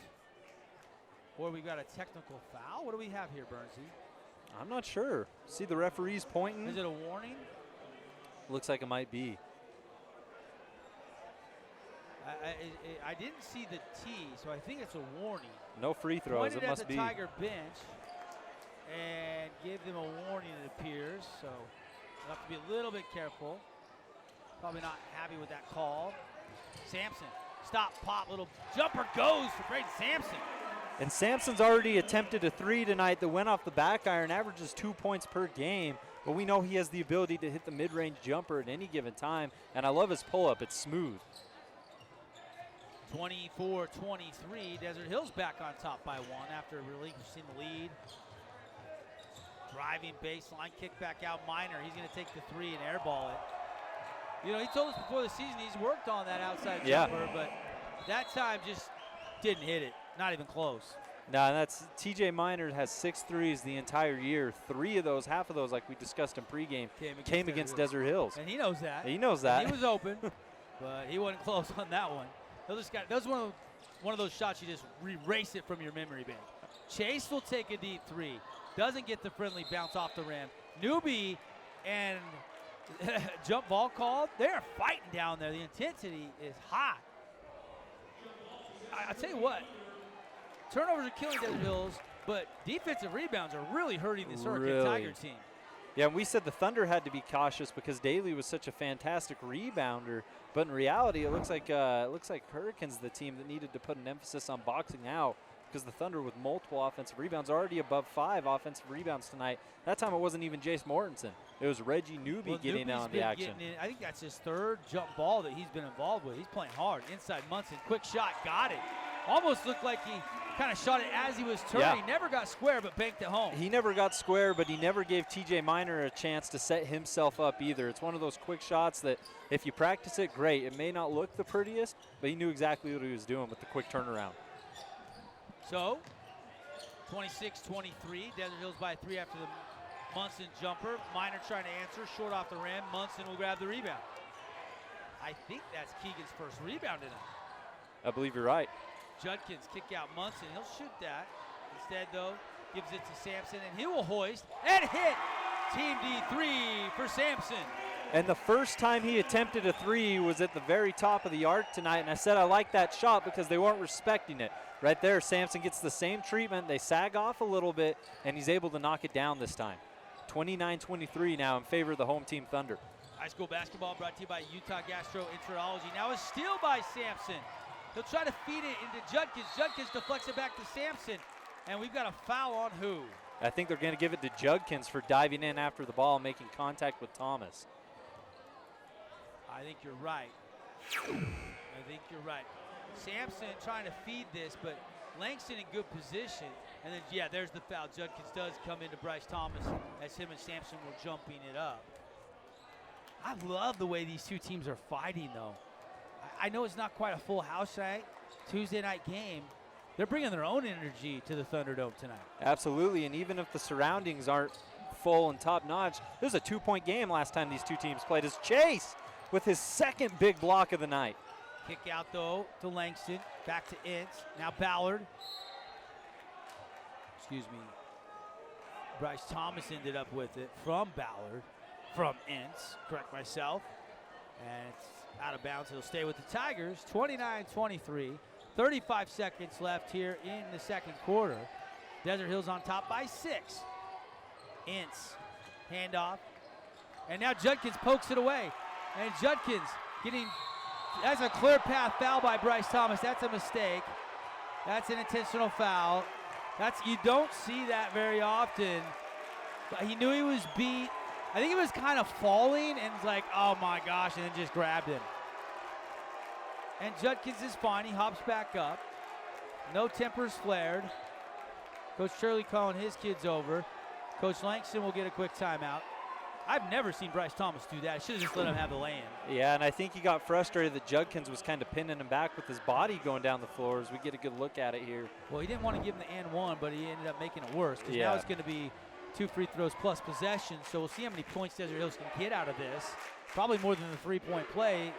or we've got a technical foul. What do we have here, Bernsey? I'm not sure. See the referees pointing? Is it a warning? Looks like it might be. I didn't see the T, so I think it's a warning. No free throws, it must be. Pointed at the Tiger bench and gave them a warning, it appears. So we'll have to be a little bit careful. Probably not happy with that call. Sampson, stop, pop, little jumper goes for Braden Sampson. And Sampson's already attempted a three tonight that went off the back iron, averages 2 points per game. But we know he has the ability to hit the mid-range jumper at any given time. And I love his pull-up, it's smooth. 24-23, Desert Hills back on top by one after relinquishing the lead. Driving baseline, kick back out, Minor. He's going to take the three and airball it. You know, he told us before the season he's worked on that outside jumper, but that time just didn't hit it, not even close. No, that's TJ Minor has 6 threes the entire year. 3 of those, half of those, like we discussed in pregame, came against Desert Hills. And he knows that. He knows that. He was open, but he wasn't close on that one. That was one of those shots you just erase it from your memory bank. Chase will take a deep three. Doesn't get the friendly bounce off the rim. Newby and jump ball called. They're fighting down there. The intensity is high. I'll tell you what. Turnovers are killing Desert Hills, but defensive rebounds are really hurting this Hurricane Tiger team. Yeah, we said the Thunder had to be cautious because Daly was such a fantastic rebounder, but in reality, it looks like Hurricanes the team that needed to put an emphasis on boxing out because the Thunder with multiple offensive rebounds, already above 5 offensive rebounds tonight. That time it wasn't even Jace Mortensen. It was Reggie Newby getting in on the action. I think that's his 3rd jump ball that he's been involved with. He's playing hard. Inside Munson, quick shot, got it. Almost looked like he kind of shot it as he was turning. Yeah. He never got square, but banked it home. He never got square, but he never gave TJ Miner a chance to set himself up either. It's one of those quick shots that if you practice it, great. It may not look the prettiest, but he knew exactly what he was doing with the quick turnaround. So, 26-23, Desert Hills by 3 after the Munson jumper. Miner trying to answer, short off the rim. Munson will grab the rebound. I think that's Keegan's first rebound tonight. I believe you're right. Judkins kick out Munson. He'll shoot that. Instead, though, gives it to Sampson, and he will hoist and hit. Team D3 for Sampson. And the first time he attempted a 3 was at the very top of the arc tonight, and I said I like that shot because they weren't respecting it. Right there, Sampson gets the same treatment. They sag off a little bit, and he's able to knock it down this time. 29-23 now in favor of the home team Thunder. High school basketball brought to you by Utah Gastroenterology. Now a steal by Sampson. He'll try to feed it into Judkins. Judkins deflects it back to Sampson. And we've got a foul on who? I think they're going to give it to Judkins for diving in after the ball and making contact with Thomas. I think you're right. Sampson trying to feed this, but Langston in good position. And then, yeah, there's the foul. Judkins does come into Bryce Thomas as him and Sampson were jumping it up. I love the way these two teams are fighting, though. I know it's not quite a full house night, Tuesday night game. They're bringing their own energy to the Thunderdome tonight. Absolutely, and even if the surroundings aren't full and top-notch, it was a 2-point game last time these two teams played. As Chase with his 2nd big block of the night. Kick out, though, to Langston. Back to Ince. Now Ballard. Excuse me. Bryce Thomas ended up with it from Ballard. From Ince, correct myself. And it's out of bounds. It'll stay with the Tigers. 29-23. 35 seconds left here in the second quarter. Desert Hills on top by 6. Ince, handoff. And now Judkins pokes it away. And Judkins getting, that's a clear path foul by Bryce Thomas. That's a mistake. That's an intentional foul. You don't see that very often. But he knew he was beat. I think he was kind of falling and was like, oh my gosh, and then just grabbed him. And Judkins is fine. He hops back up. No tempers flared. Coach Shirley calling his kids over. Coach Langston will get a quick timeout. I've never seen Bryce Thomas do that. Should have just let him have the lay-in. Yeah, and I think he got frustrated that Judkins was kind of pinning him back with his body going down the floor as we get a good look at it here. Well, he didn't want to give him the and one, but he ended up making it worse because now it's going to be 2 free throws plus possession. So we'll see how many points Desert Hills can get out of this. Probably more than the 3-point play.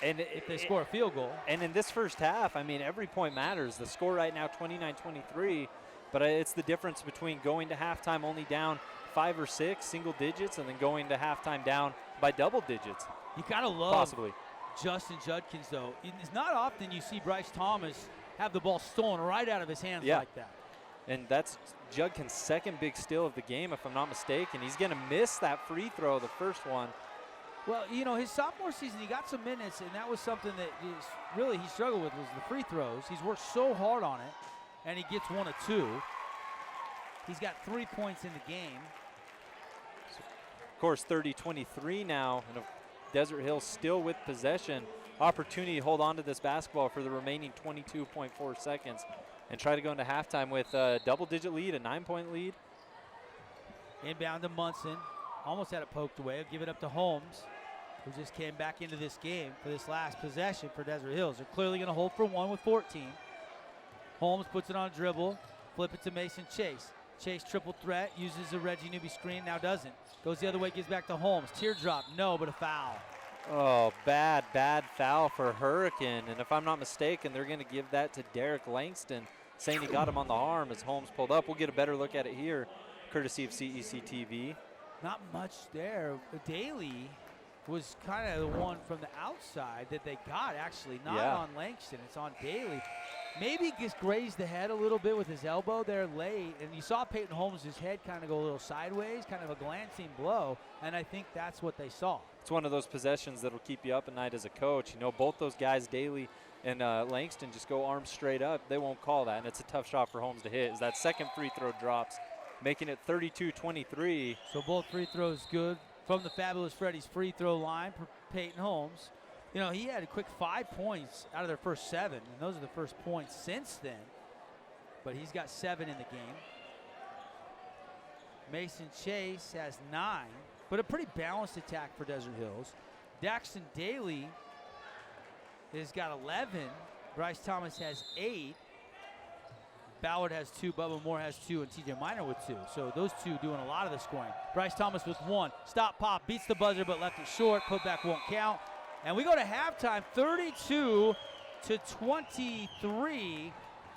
And if they score a field goal. And in this first half, I mean, every point matters. The score right now, 29-23, but it's the difference between going to halftime only down 5 or 6 single digits and then going to halftime down by double digits. You gotta love possibly Justin Judkins, though. It's not often you see Bryce Thomas have the ball stolen right out of his hands like that. And that's Judkins' 2nd big steal of the game, if I'm not mistaken. He's going to miss that free throw, the first one. Well, you know, his sophomore season, he got some minutes, and that was something that he struggled with was the free throws. He's worked so hard on it, and he gets 1 of 2. He's got 3 points in the game. So, of course, 30-23 now, and Desert Hills still with possession. Opportunity to hold on to this basketball for the remaining 22.4 seconds and try to go into halftime with a double-digit lead, a 9-point lead. Inbound to Munson. Almost had it poked away. I'll give it up to Holmes, who just came back into this game for this last possession for Desert Hills. They're clearly going to hold for 1 with 14. Holmes puts it on a dribble, flip it to Mason Chase. Chase triple threat, uses a Reggie Newby screen, now doesn't. Goes the other way, gives back to Holmes. Teardrop, no, but a foul. Oh, bad foul for Hurricane. And if I'm not mistaken, they're going to give that to Derek Langston, saying he got him on the arm as Holmes pulled up. We'll get a better look at it here, courtesy of CEC TV. Not much there. Daly was kind of the one from the outside that they got, actually, not on Langston. It's on Daly. Maybe just grazed the head a little bit with his elbow there late, and you saw Payton Holmes' head kind of go a little sideways, kind of a glancing blow, and I think that's what they saw. It's one of those possessions that'll keep you up at night as a coach. You know, both those guys, Daly and Langston, just go arms straight up. They won't call that, and it's a tough shot for Holmes to hit. As that second free throw drops, making it 32-23. So both free throws good from the Fabulous Freddy's free throw line for Payton Holmes. You know, he had a quick 5 points out of their first 7, and those are the first points since then. But he's got 7 in the game. Mason Chase has 9, but a pretty balanced attack for Desert Hills. Daxton Daly has got 11. Bryce Thomas has 8. Ballard has 2, Bubba Moore has 2, and TJ Miner with 2. So those two doing a lot of the scoring. Bryce Thomas with 1. Stop pop, beats the buzzer, but left it short. Putback won't count. And we go to halftime, 32-23.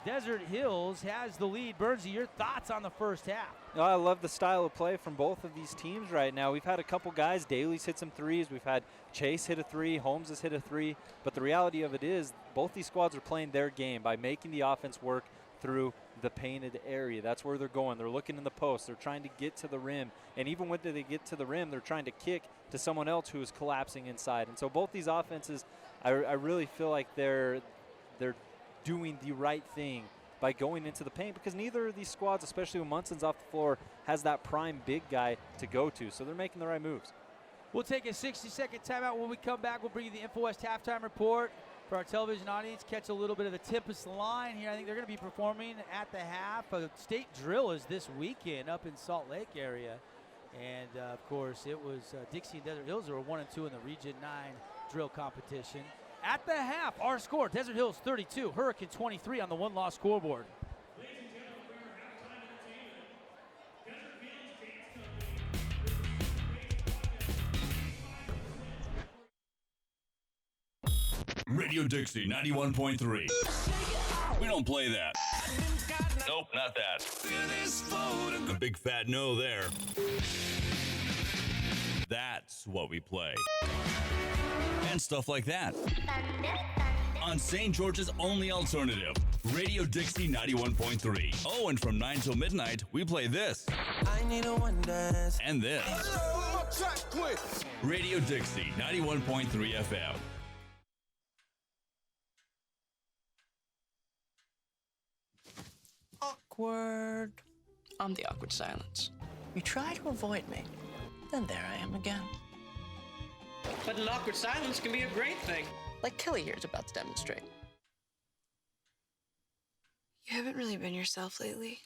Desert Hills has the lead. Bernsey, your thoughts on the first half? Oh, I love the style of play from both of these teams right now. We've had a couple guys. Daly's hit some threes. We've had Chase hit a 3. Holmes has hit a 3. But the reality of it is both these squads are playing their game by making the offense work through the painted area. That's where they're going. They're looking in the post. They're trying to get to the rim. And even when they get to the rim, they're trying to kick to someone else who is collapsing inside. And so both these offenses, I really feel like they're doing the right thing by going into the paint, because neither of these squads, especially when Munson's off the floor, has that prime big guy to go to. So they're making the right moves. We'll take a 60-second timeout. When we come back, we'll bring you the InfoWest halftime report. For our television audience, catch a little bit of the Tempest line here. I think they're going to be performing at the half. A state drill is this weekend up in Salt Lake area. And, of course, it was Dixie and Desert Hills that were 1 and 2 in the Region 9 drill competition. At the half, our score, Desert Hills 32, Hurricane 23 on the one-loss scoreboard. Radio Dixie 91.3. We don't play that. Nope, not that. A big fat no there. That's what we play. And stuff like that. On St. George's only alternative, Radio Dixie 91.3. Oh, and from 9 till midnight, we play this. I need a one dance. And this. Radio Dixie 91.3 FM. Awkward. I'm the awkward silence. You try to avoid me, then there I am again. But an awkward silence can be a great thing. Like Kelly here is about to demonstrate. You haven't really been yourself lately.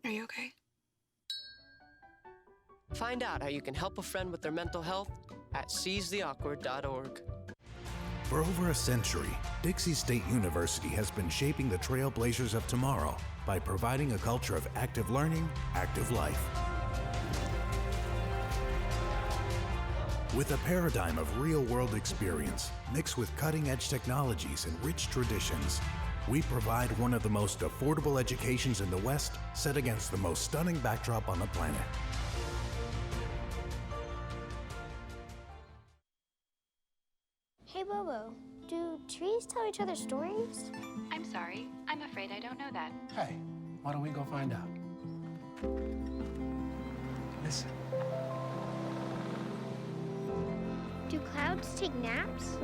Are you okay? Find out how you can help a friend with their mental health at seizetheawkward.org. For over a century, Dixie State University has been shaping the trailblazers of tomorrow by providing a culture of active learning, active life. With a paradigm of real-world experience mixed with cutting-edge technologies and rich traditions, we provide one of the most affordable educations in the West, set against the most stunning backdrop on the planet. Hey, Bobo, do trees tell each other stories? I'm sorry. I'm afraid I don't know that. Hey, why don't we go find out? Listen. Do clouds take naps?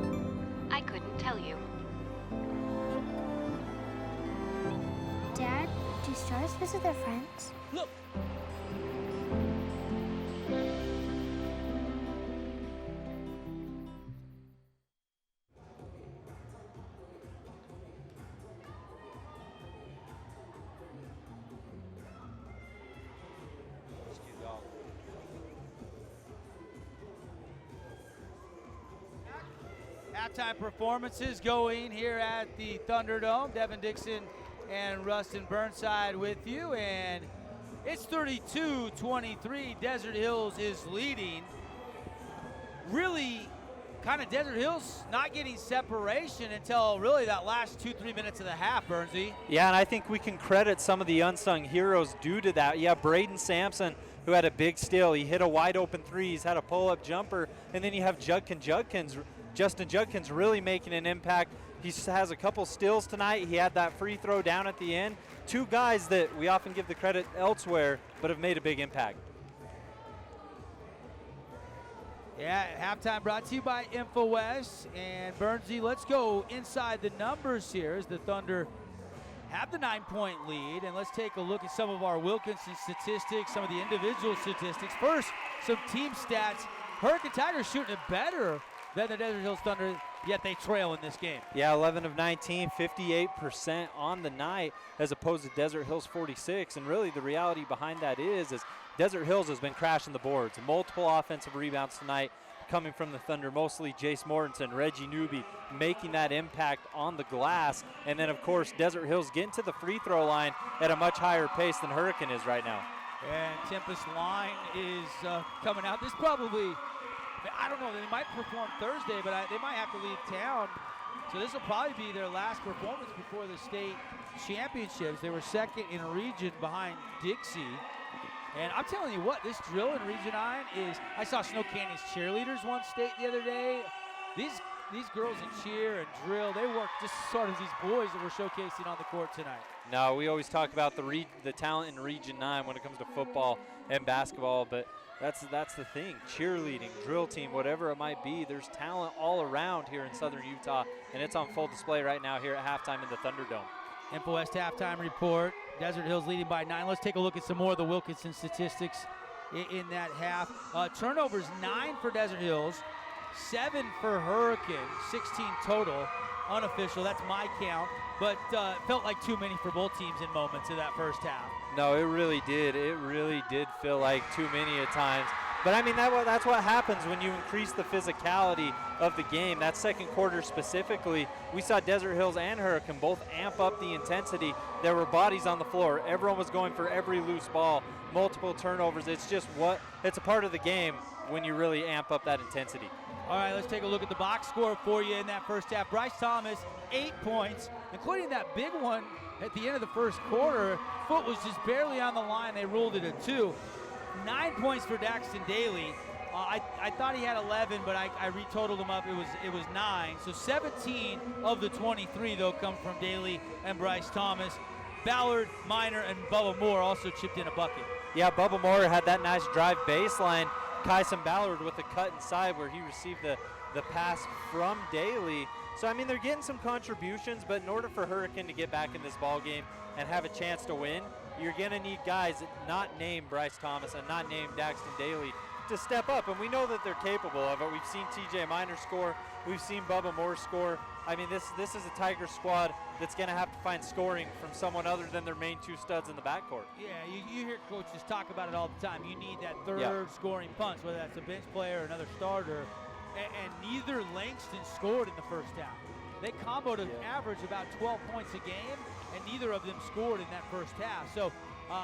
I couldn't tell you. Dad, do stars visit their friends? Look! Halftime performances going here at the Thunderdome. Devin Dixon and Rustin Burnside with you, and it's 32-23. Desert Hills is leading. Really, kind of Desert Hills not getting separation until really that last 2-3 minutes of the half, Burnsy. Yeah, and I think we can credit some of the unsung heroes due to that. Yeah, Braden Sampson who had a big steal. He hit a wide open three. He's had a pull-up jumper. And then you have Justin Judkins really making an impact. He has a couple steals tonight. He had that free throw down at the end. Two guys that we often give the credit elsewhere, but have made a big impact. Yeah, halftime brought to you by InfoWest. And Bernsey, let's go inside the numbers here as the Thunder have the 9-point lead. And let's take a look at some of our Wilkinson statistics, some of the individual statistics. First, some team stats. Hurricane Tigers shooting it better than the Desert Hills Thunder, yet they trail in this game. Yeah, 11 of 19, 58% on the night, as opposed to Desert Hills 46. And really the reality behind that is Desert Hills has been crashing the boards. Multiple offensive rebounds tonight coming from the Thunder, mostly Jace Mortensen, Reggie Newby making that impact on the glass. And then, of course, Desert Hills getting to the free throw line at a much higher pace than Hurricane is right now. And Tempest line is coming out. This probably, I don't know, they might perform Thursday, but they might have to leave town. So this will probably be their last performance before the state championships. They were second in a region behind Dixie. And I'm telling you what, this drill in Region 9 is, I saw Snow Canyon's cheerleaders one state the other day. These girls in cheer and drill, they work just sort of these boys that we're showcasing on the court tonight. No, we always talk about the talent in Region 9 when it comes to football and basketball, but that's the thing. Cheerleading, drill team, whatever it might be, there's talent all around here in Southern Utah, and it's on full display right now here at halftime in the Thunderdome. InfoWest halftime report. Desert Hills leading by 9. Let's take a look at some more of the Wilkinson statistics in that half. Turnovers 9 for Desert Hills, 7 for Hurricane, 16 total, unofficial. That's my count, but felt like too many for both teams in moments of that first half. No, it really did. It really did feel like too many at times. But, I mean, that's what happens when you increase the physicality of the game. That second quarter specifically, we saw Desert Hills and Hurricane both amp up the intensity. There were bodies on the floor. Everyone was going for every loose ball, multiple turnovers. It's a part of the game when you really amp up that intensity. All right, let's take a look at the box score for you in that first half. Bryce Thomas, 8 points, including that big one at the end of the first quarter. Foot was just barely on the line. They ruled it a 2. 9 points for Daxton Daly. I thought he had 11, but I retotaled him up. It was 9. So 17 of the 23, though, come from Daly and Bryce Thomas. Ballard, Minor, and Bubba Moore also chipped in a bucket. Yeah, Bubba Moore had that nice drive baseline. Kyson Ballard with a cut inside where he received the pass from Daly. So, I mean, they're getting some contributions, but in order for Hurricane to get back in this ball game and have a chance to win, you're going to need guys not named Bryce Thomas and not named Daxton Daly to step up, and we know that they're capable of it. We've seen TJ Minor score. We've seen Bubba Moore score. I mean, this is a Tiger squad that's going to have to find scoring from someone other than their main 2 studs in the backcourt. Yeah, you hear coaches talk about it all the time. You need that third scoring punch, whether that's a bench player or another starter, and neither Langston scored in the first half. They comboed an average about 12 points a game, and neither of them scored in that first half. So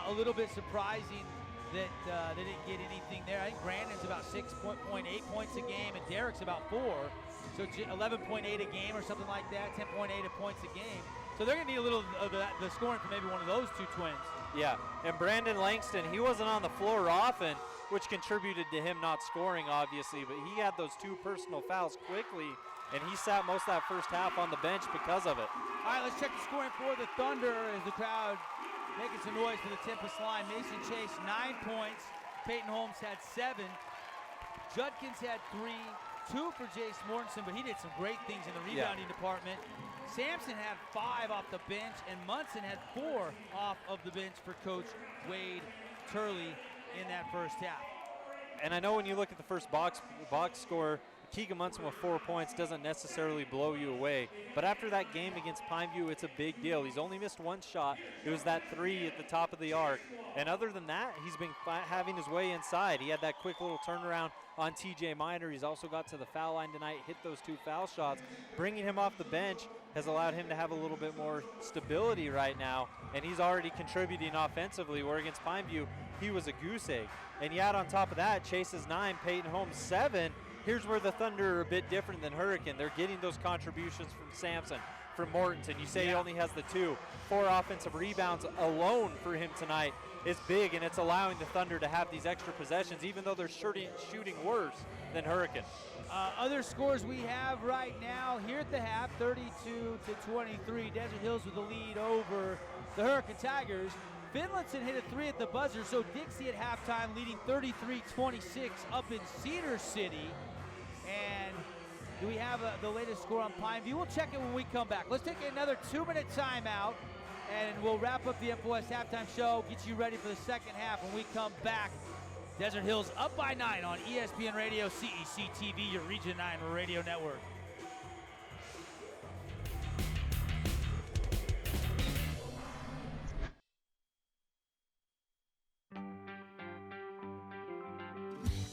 a little bit surprising that they didn't get anything there. I think Brandon's about 6.8 points a game, and Derek's about 4. So 11.8 a game or something like that, 10.8 points a game. So they're going to need a little of the scoring from maybe one of those 2 twins. Yeah, and Brandon Langston, he wasn't on the floor often, which contributed to him not scoring, obviously, but he had those 2 personal fouls quickly, and he sat most of that first half on the bench because of it. All right, let's check the scoring for the Thunder as the crowd making some noise for the Tempest line. Mason Chase, 9 points. Payton Holmes had 7. Judkins had 3. 2 for Jace Mortensen, but he did some great things in the rebounding department. Sampson had 5 off the bench, and Munson had 4 off of the bench for Coach Wade Turley in that first half. And I know when you look at the first box score, Keegan Munson with 4 points doesn't necessarily blow you away. But after that game against Pineview, it's a big deal. He's only missed 1 shot. It was that 3 at the top of the arc. And other than that, he's been having his way inside. He had that quick little turnaround on TJ Minor. He's also got to the foul line tonight, hit those 2 foul shots. Bringing him off the bench has allowed him to have a little bit more stability right now. And he's already contributing offensively, where against Pineview, he was a goose egg. And yet on top of that, Chase is 9, Payton Holmes 7. here's where the Thunder are a bit different than Hurricane. They're getting those contributions from Sampson, from Mortensen. You say he only has the 2. 4 offensive rebounds alone for him tonight is big, and it's allowing the Thunder to have these extra possessions, even though they're shooting worse than Hurricane. Other scores we have right now here at the half, 32-23. Desert Hills with the lead over the Hurricane Tigers. Finlayson hit a 3 at the buzzer, so Dixie at halftime leading 33-26 up in Cedar City. And do we have the latest score on Pineview? We'll check it when we come back. Let's take another 2-minute timeout, and we'll wrap up the FOS halftime show, get you ready for the second half when we come back. Desert Hills up by 9 on ESPN Radio, CEC TV, your Region 9 radio network.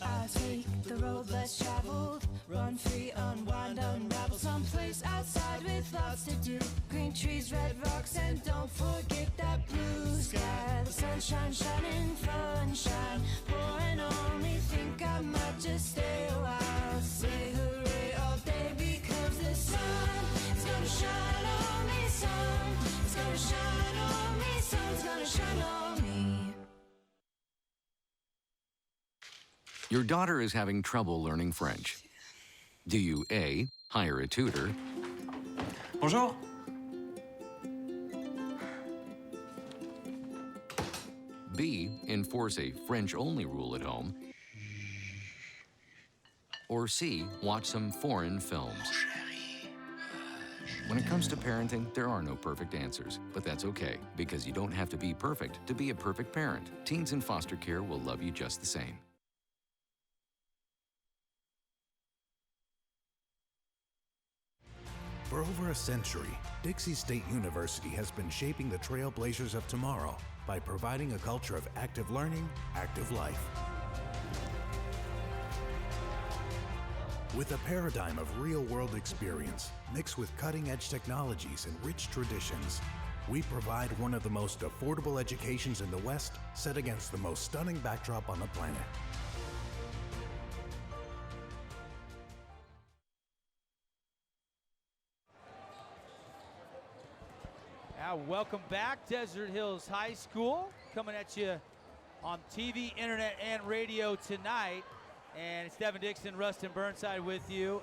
I take the road less traveled, run free, unwind, unravel, someplace outside with lots to do. Green trees, red rocks, and don't forget that blue sky. The sunshine shining, sunshine pouring on me. Think I might just stay a while. Say hooray all day because the sun is gonna shine on me. Sun is gonna shine on me. Sun's gonna shine on me. Your daughter is having trouble learning French. Do you A, hire a tutor? Bonjour. B, enforce a French-only rule at home? Or C, watch some foreign films? When it comes to parenting, there are no perfect answers, but that's okay, because you don't have to be perfect to be a perfect parent. Teens in foster care will love you just the same. For over a century, Dixie State University has been shaping the trailblazers of tomorrow by providing a culture of active learning, active life. With a paradigm of real-world experience, mixed with cutting-edge technologies and rich traditions, we provide one of the most affordable educations in the West, set against the most stunning backdrop on the planet. Welcome back, Desert Hills High School, coming at you on TV, internet, and radio tonight. And it's Devin Dixon, Rustin Burnside with you.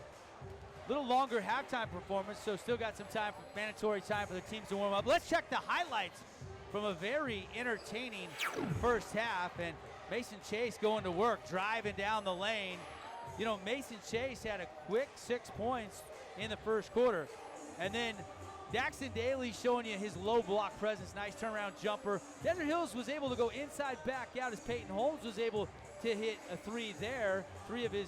A little longer halftime performance, so still got some time, for mandatory time for the teams to warm up. Let's check the highlights from a very entertaining first half. And Mason Chase going to work, driving down the lane. You know, Mason Chase had a quick 6 points in the first quarter. And then Daxton Daly showing you his low block presence, nice turnaround jumper. Desert Hills was able to go inside back out as Payton Holmes was able to hit a 3 there, 3 of his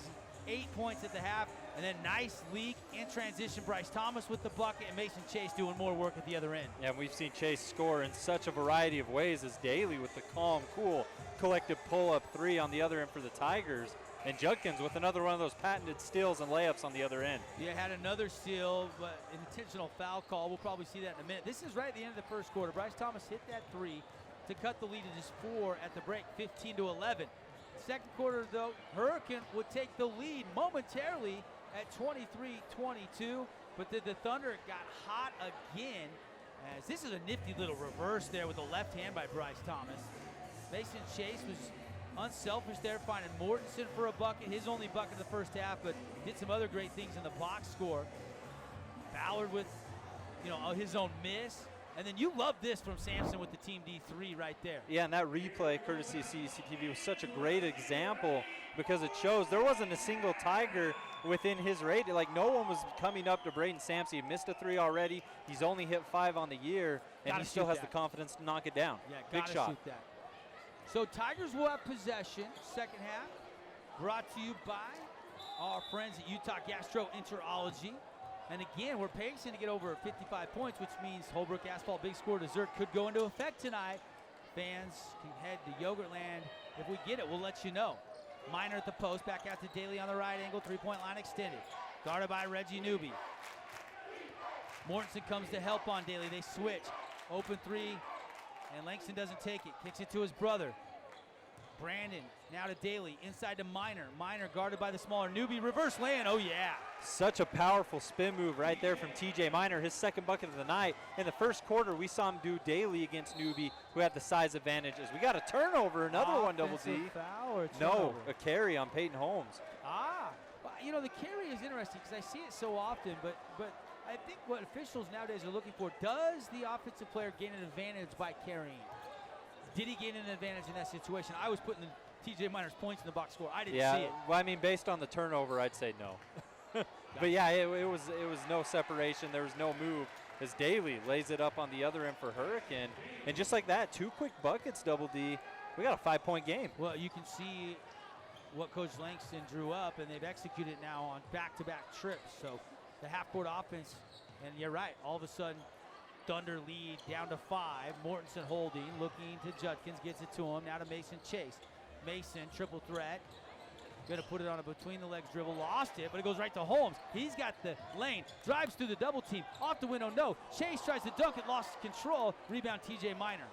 8 points at the half. And then nice leak in transition, Bryce Thomas with the bucket, and Mason Chase doing more work at the other end. Yeah, we've seen Chase score in such a variety of ways as Daly with the calm, cool, collective pull-up 3 on the other end for the Tigers. And Judkins with another one of those patented steals and layups on the other end. Yeah, had another steal, but an intentional foul call. We'll probably see that in a minute. This is right at the end of the first quarter. Bryce Thomas hit that 3 to cut the lead to just 4 at the break, 15-11. Second quarter, though, Hurricane would take the lead momentarily at 23-22, but then the Thunder got hot again, as this is a nifty little reverse there with the left hand by Bryce Thomas. Mason Chase was unselfish there, finding Mortensen for a bucket, his only bucket of the first half, but did some other great things in the box score. Ballard with, his own miss. And then you love this from Sampson with the Team D3 right there. Yeah, and that replay, courtesy of CECTV, was such a great example because it shows there wasn't a single Tiger within his rate. Like, no one was coming up to Braden Sampson. He missed a 3 already. He's only hit 5 on the year, and he still has the confidence to knock it down. Yeah, big shot. Shoot that. So Tigers will have possession, second half, brought to you by our friends at Utah Gastroenterology. And again, we're pacing to get over 55 points, which means Holbrook Asphalt Big Score Dessert could go into effect tonight. Fans can head to Yogurtland. If we get it, we'll let you know. Minor at the post, back out to Daly on the right angle, three-point line extended. Guarded by Reggie Newby. Mortensen comes to help on Daly. They switch. Open 3, and Langston doesn't take it. Kicks it to his brother. Brandon now to Daly, inside to Minor. Minor guarded by the smaller newbie, reverse land, oh yeah. Such a powerful spin move right there from TJ Minor, his second bucket of the night. In the first quarter, we saw him do Daly against newbie, who had the size advantage. As we got a turnover, another one, Double D. Foul or No, a carry on Payton Holmes. Well, you know, the carry is interesting because I see it so often, but I think what officials nowadays are looking for, does the offensive player gain an advantage by carrying? Did he gain an advantage in that situation? I was putting TJ Minor's points in the box score. I didn't see it. Well, I mean, based on the turnover, I'd say no. But yeah, it was no separation. There was no move as Daly lays it up on the other end for Hurricane. And just like that, 2 quick buckets, Double D. We got a 5-point game. Well, you can see what Coach Langston drew up, and they've executed now on back-to-back trips. So the half-court offense, and you're right, all of a sudden, Thunder lead down to 5. Mortensen holding, looking to Judkins, gets it to him. Now to Mason Chase. Mason, triple threat. Gonna put it on a between the legs dribble, lost it, but it goes right to Holmes. He's got the lane, drives through the double team, off the window, no. Chase tries to dunk it, lost control. Rebound TJ Minor.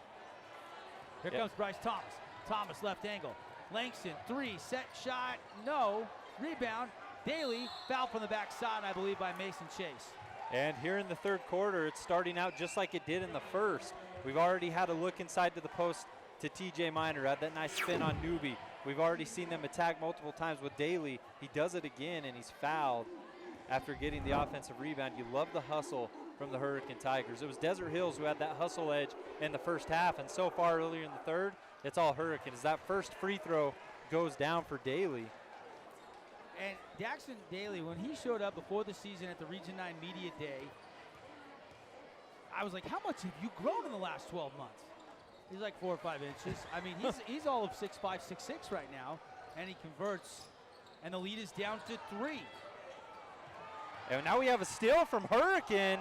Here comes Bryce Thomas. Thomas left angle. Langston, 3, set shot, no. Rebound, Daly, foul from the backside, I believe, by Mason Chase. And here in the third quarter, it's starting out just like it did in the first. We've already had a look inside to the post to TJ Minor, had that nice spin on newbie. We've already seen them attack multiple times with Daly. He does it again, and he's fouled after getting the offensive rebound. You love the hustle from the Hurricane Tigers. It was Desert Hills who had that hustle edge in the first half, and so far earlier in the third, it's all Hurricanes. That first free throw goes down for Daly. And Daxton Daly, when he showed up before the season at the Region 9 Media Day, I was like, how much have you grown in the last 12 months? He's like 4 or 5 inches. I mean, he's all of 6'5", 6'6" right now, and he converts, and the lead is down to 3. And now we have a steal from Hurricane.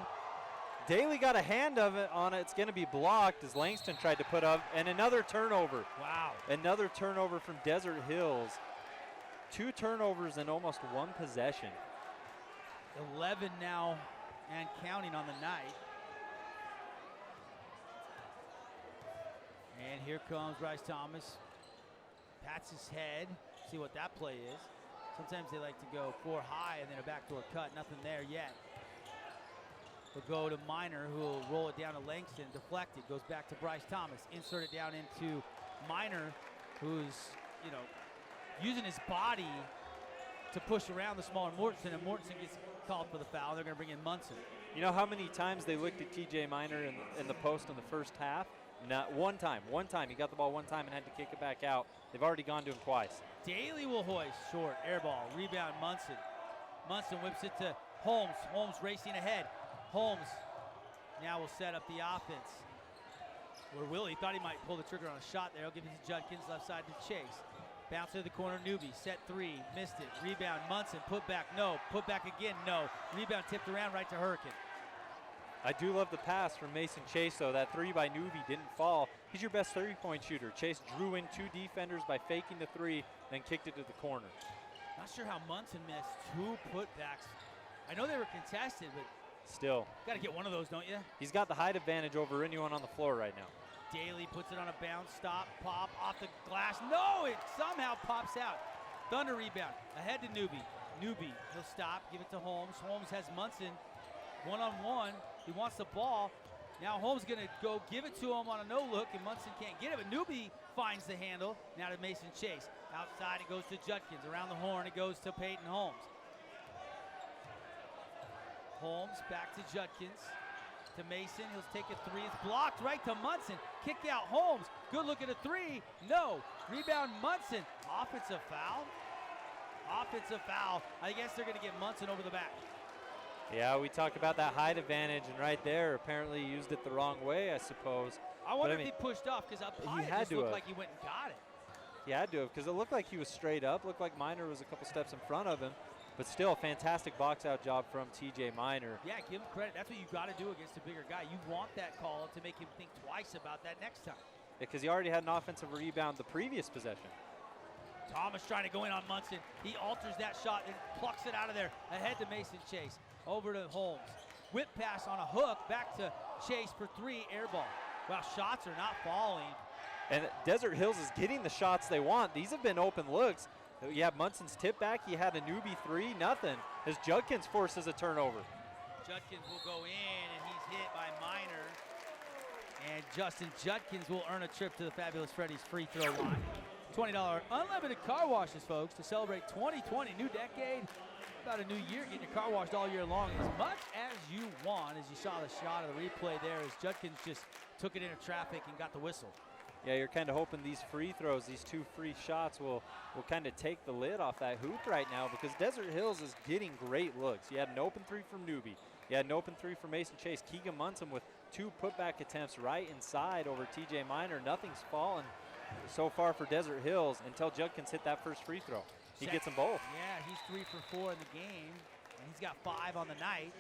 Daly got a hand of it on it. It's going to be blocked as Langston tried to put up, and another turnover. Wow. Another turnover from Desert Hills. 2 turnovers in almost 1 possession. 11 now and counting on the night. And here comes Bryce Thomas. Pats his head. See what that play is. Sometimes they like to go 4 high and then a backdoor cut. Nothing there yet. We'll go to Minor, who will roll it down to Langston. Deflected. Goes back to Bryce Thomas. Insert it down into Minor, who's, you know, using his body to push around the smaller Mortensen, and Mortensen gets called for the foul. They're going to bring in Munson. You know how many times they looked at TJ Minor in the post in the first half? Not one time. One time. He got the ball one time and had to kick it back out. They've already gone to him twice. Daly will hoist. Short. Air ball. Rebound Munson. Munson whips it to Holmes. Holmes racing ahead. Holmes now will set up the offense. Where Willie thought he might pull the trigger on a shot there. He'll give it to Judkins, left side to Chase. Bounce to the corner, newbie. Set 3. Missed it. Rebound Munson. Put back. No. Put back again. No. Rebound tipped around right to Hurricane. I do love the pass from Mason Chase, though. That 3 by Newbie didn't fall. He's your best 3-point shooter. Chase drew in 2 defenders by faking the 3, then kicked it to the corner. Not sure how Munson missed 2 putbacks. I know they were contested, but still. Got to get one of those, don't you? He's got the height advantage over anyone on the floor right now. Daly puts it on a bounce, stop, pop, off the glass. No, it somehow pops out. Thunder rebound, ahead to Newbie. Newbie, he'll stop, give it to Holmes. Holmes has Munson one-on-one. He wants the ball. Now Holmes gonna go give it to him on a no-look, and Munson can't get it, but Newbie finds the handle. Now to Mason Chase. Outside it goes to Judkins. Around the horn it goes to Payton Holmes. Holmes back to Judkins. To Mason, he'll take a 3. It's blocked right to Munson. Kick out Holmes. Good look at a 3. No. Rebound Munson. Offensive foul. Offensive foul. I guess they're going to get Munson over the back. Yeah, we talked about that height advantage, and right there, apparently he used it the wrong way, I suppose. I wonder if he pushed off, because up high it just looked like he went and got it. He had to have, because it looked like he was straight up. Looked like Minor was a couple steps in front of him. But still, fantastic box-out job from TJ Minor. Yeah, give him credit. That's what you got to do against a bigger guy. You want that call to make him think twice about that next time. Because he already had an offensive rebound the previous possession. Thomas trying to go in on Munson. He alters that shot and plucks it out of there. Ahead to Mason Chase. Over to Holmes. Whip pass on a hook. Back to Chase for 3. Air ball. Well, shots are not falling And Desert Hills is getting the shots they want. These have been open looks. You have Munson's tip back. He had a newbie three, nothing, as Judkins forces a turnover. Judkins will go in, and he's hit by Minor. And Justin Judkins will earn a trip to the Fabulous Freddy's free throw line. $20 unlimited car washes, folks, to celebrate 2020, new decade. About a new year, getting your car washed all year long as much as you want. As you saw the shot of the replay there, as Judkins just took it into traffic and got the whistle. Yeah, you're kind of hoping these free throws, these 2 free shots will kind of take the lid off that hoop right now, because Desert Hills is getting great looks. You had an open 3 from Newbie. You had an open 3 from Mason Chase. Keegan Munson with 2 putback attempts right inside over TJ Minor. Nothing's fallen so far for Desert Hills until Judkins hit that first free throw. He gets them both. Yeah, he's 3 for 4 in the game, and he's got 5 on the night.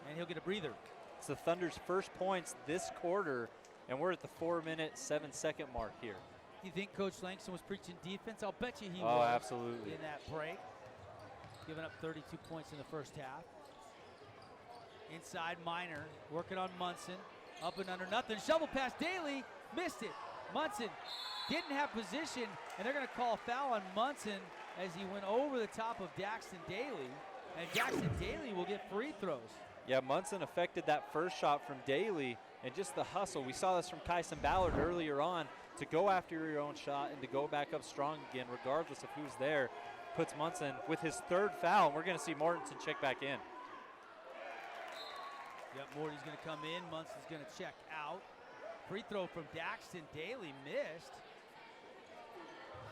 And he'll get a breather. It's the Thunder's first points this quarter, and we're at the 4-minute, 7-second mark here. You think Coach Langston was preaching defense? I'll bet you he was. was. Absolutely. In that break. Giving up 32 points in the first half. Inside Minor, working on Munson. Up and under, nothing. Shovel pass, Daly, missed it. Munson didn't have position, and they're going to call a foul on Munson as he went over the top of Daxton Daly. And Daxton Daly will get free throws. Yeah, Munson affected that first shot from Daly, and just the hustle. We saw this from Kyson Ballard earlier on, to go after your own shot and to go back up strong again, regardless of who's there, puts Munson with his 3rd foul, and we're going to see Mortensen check back in. Yep, Morty's going to come in. Munson's going to check out. Free throw from Daxton Daly missed.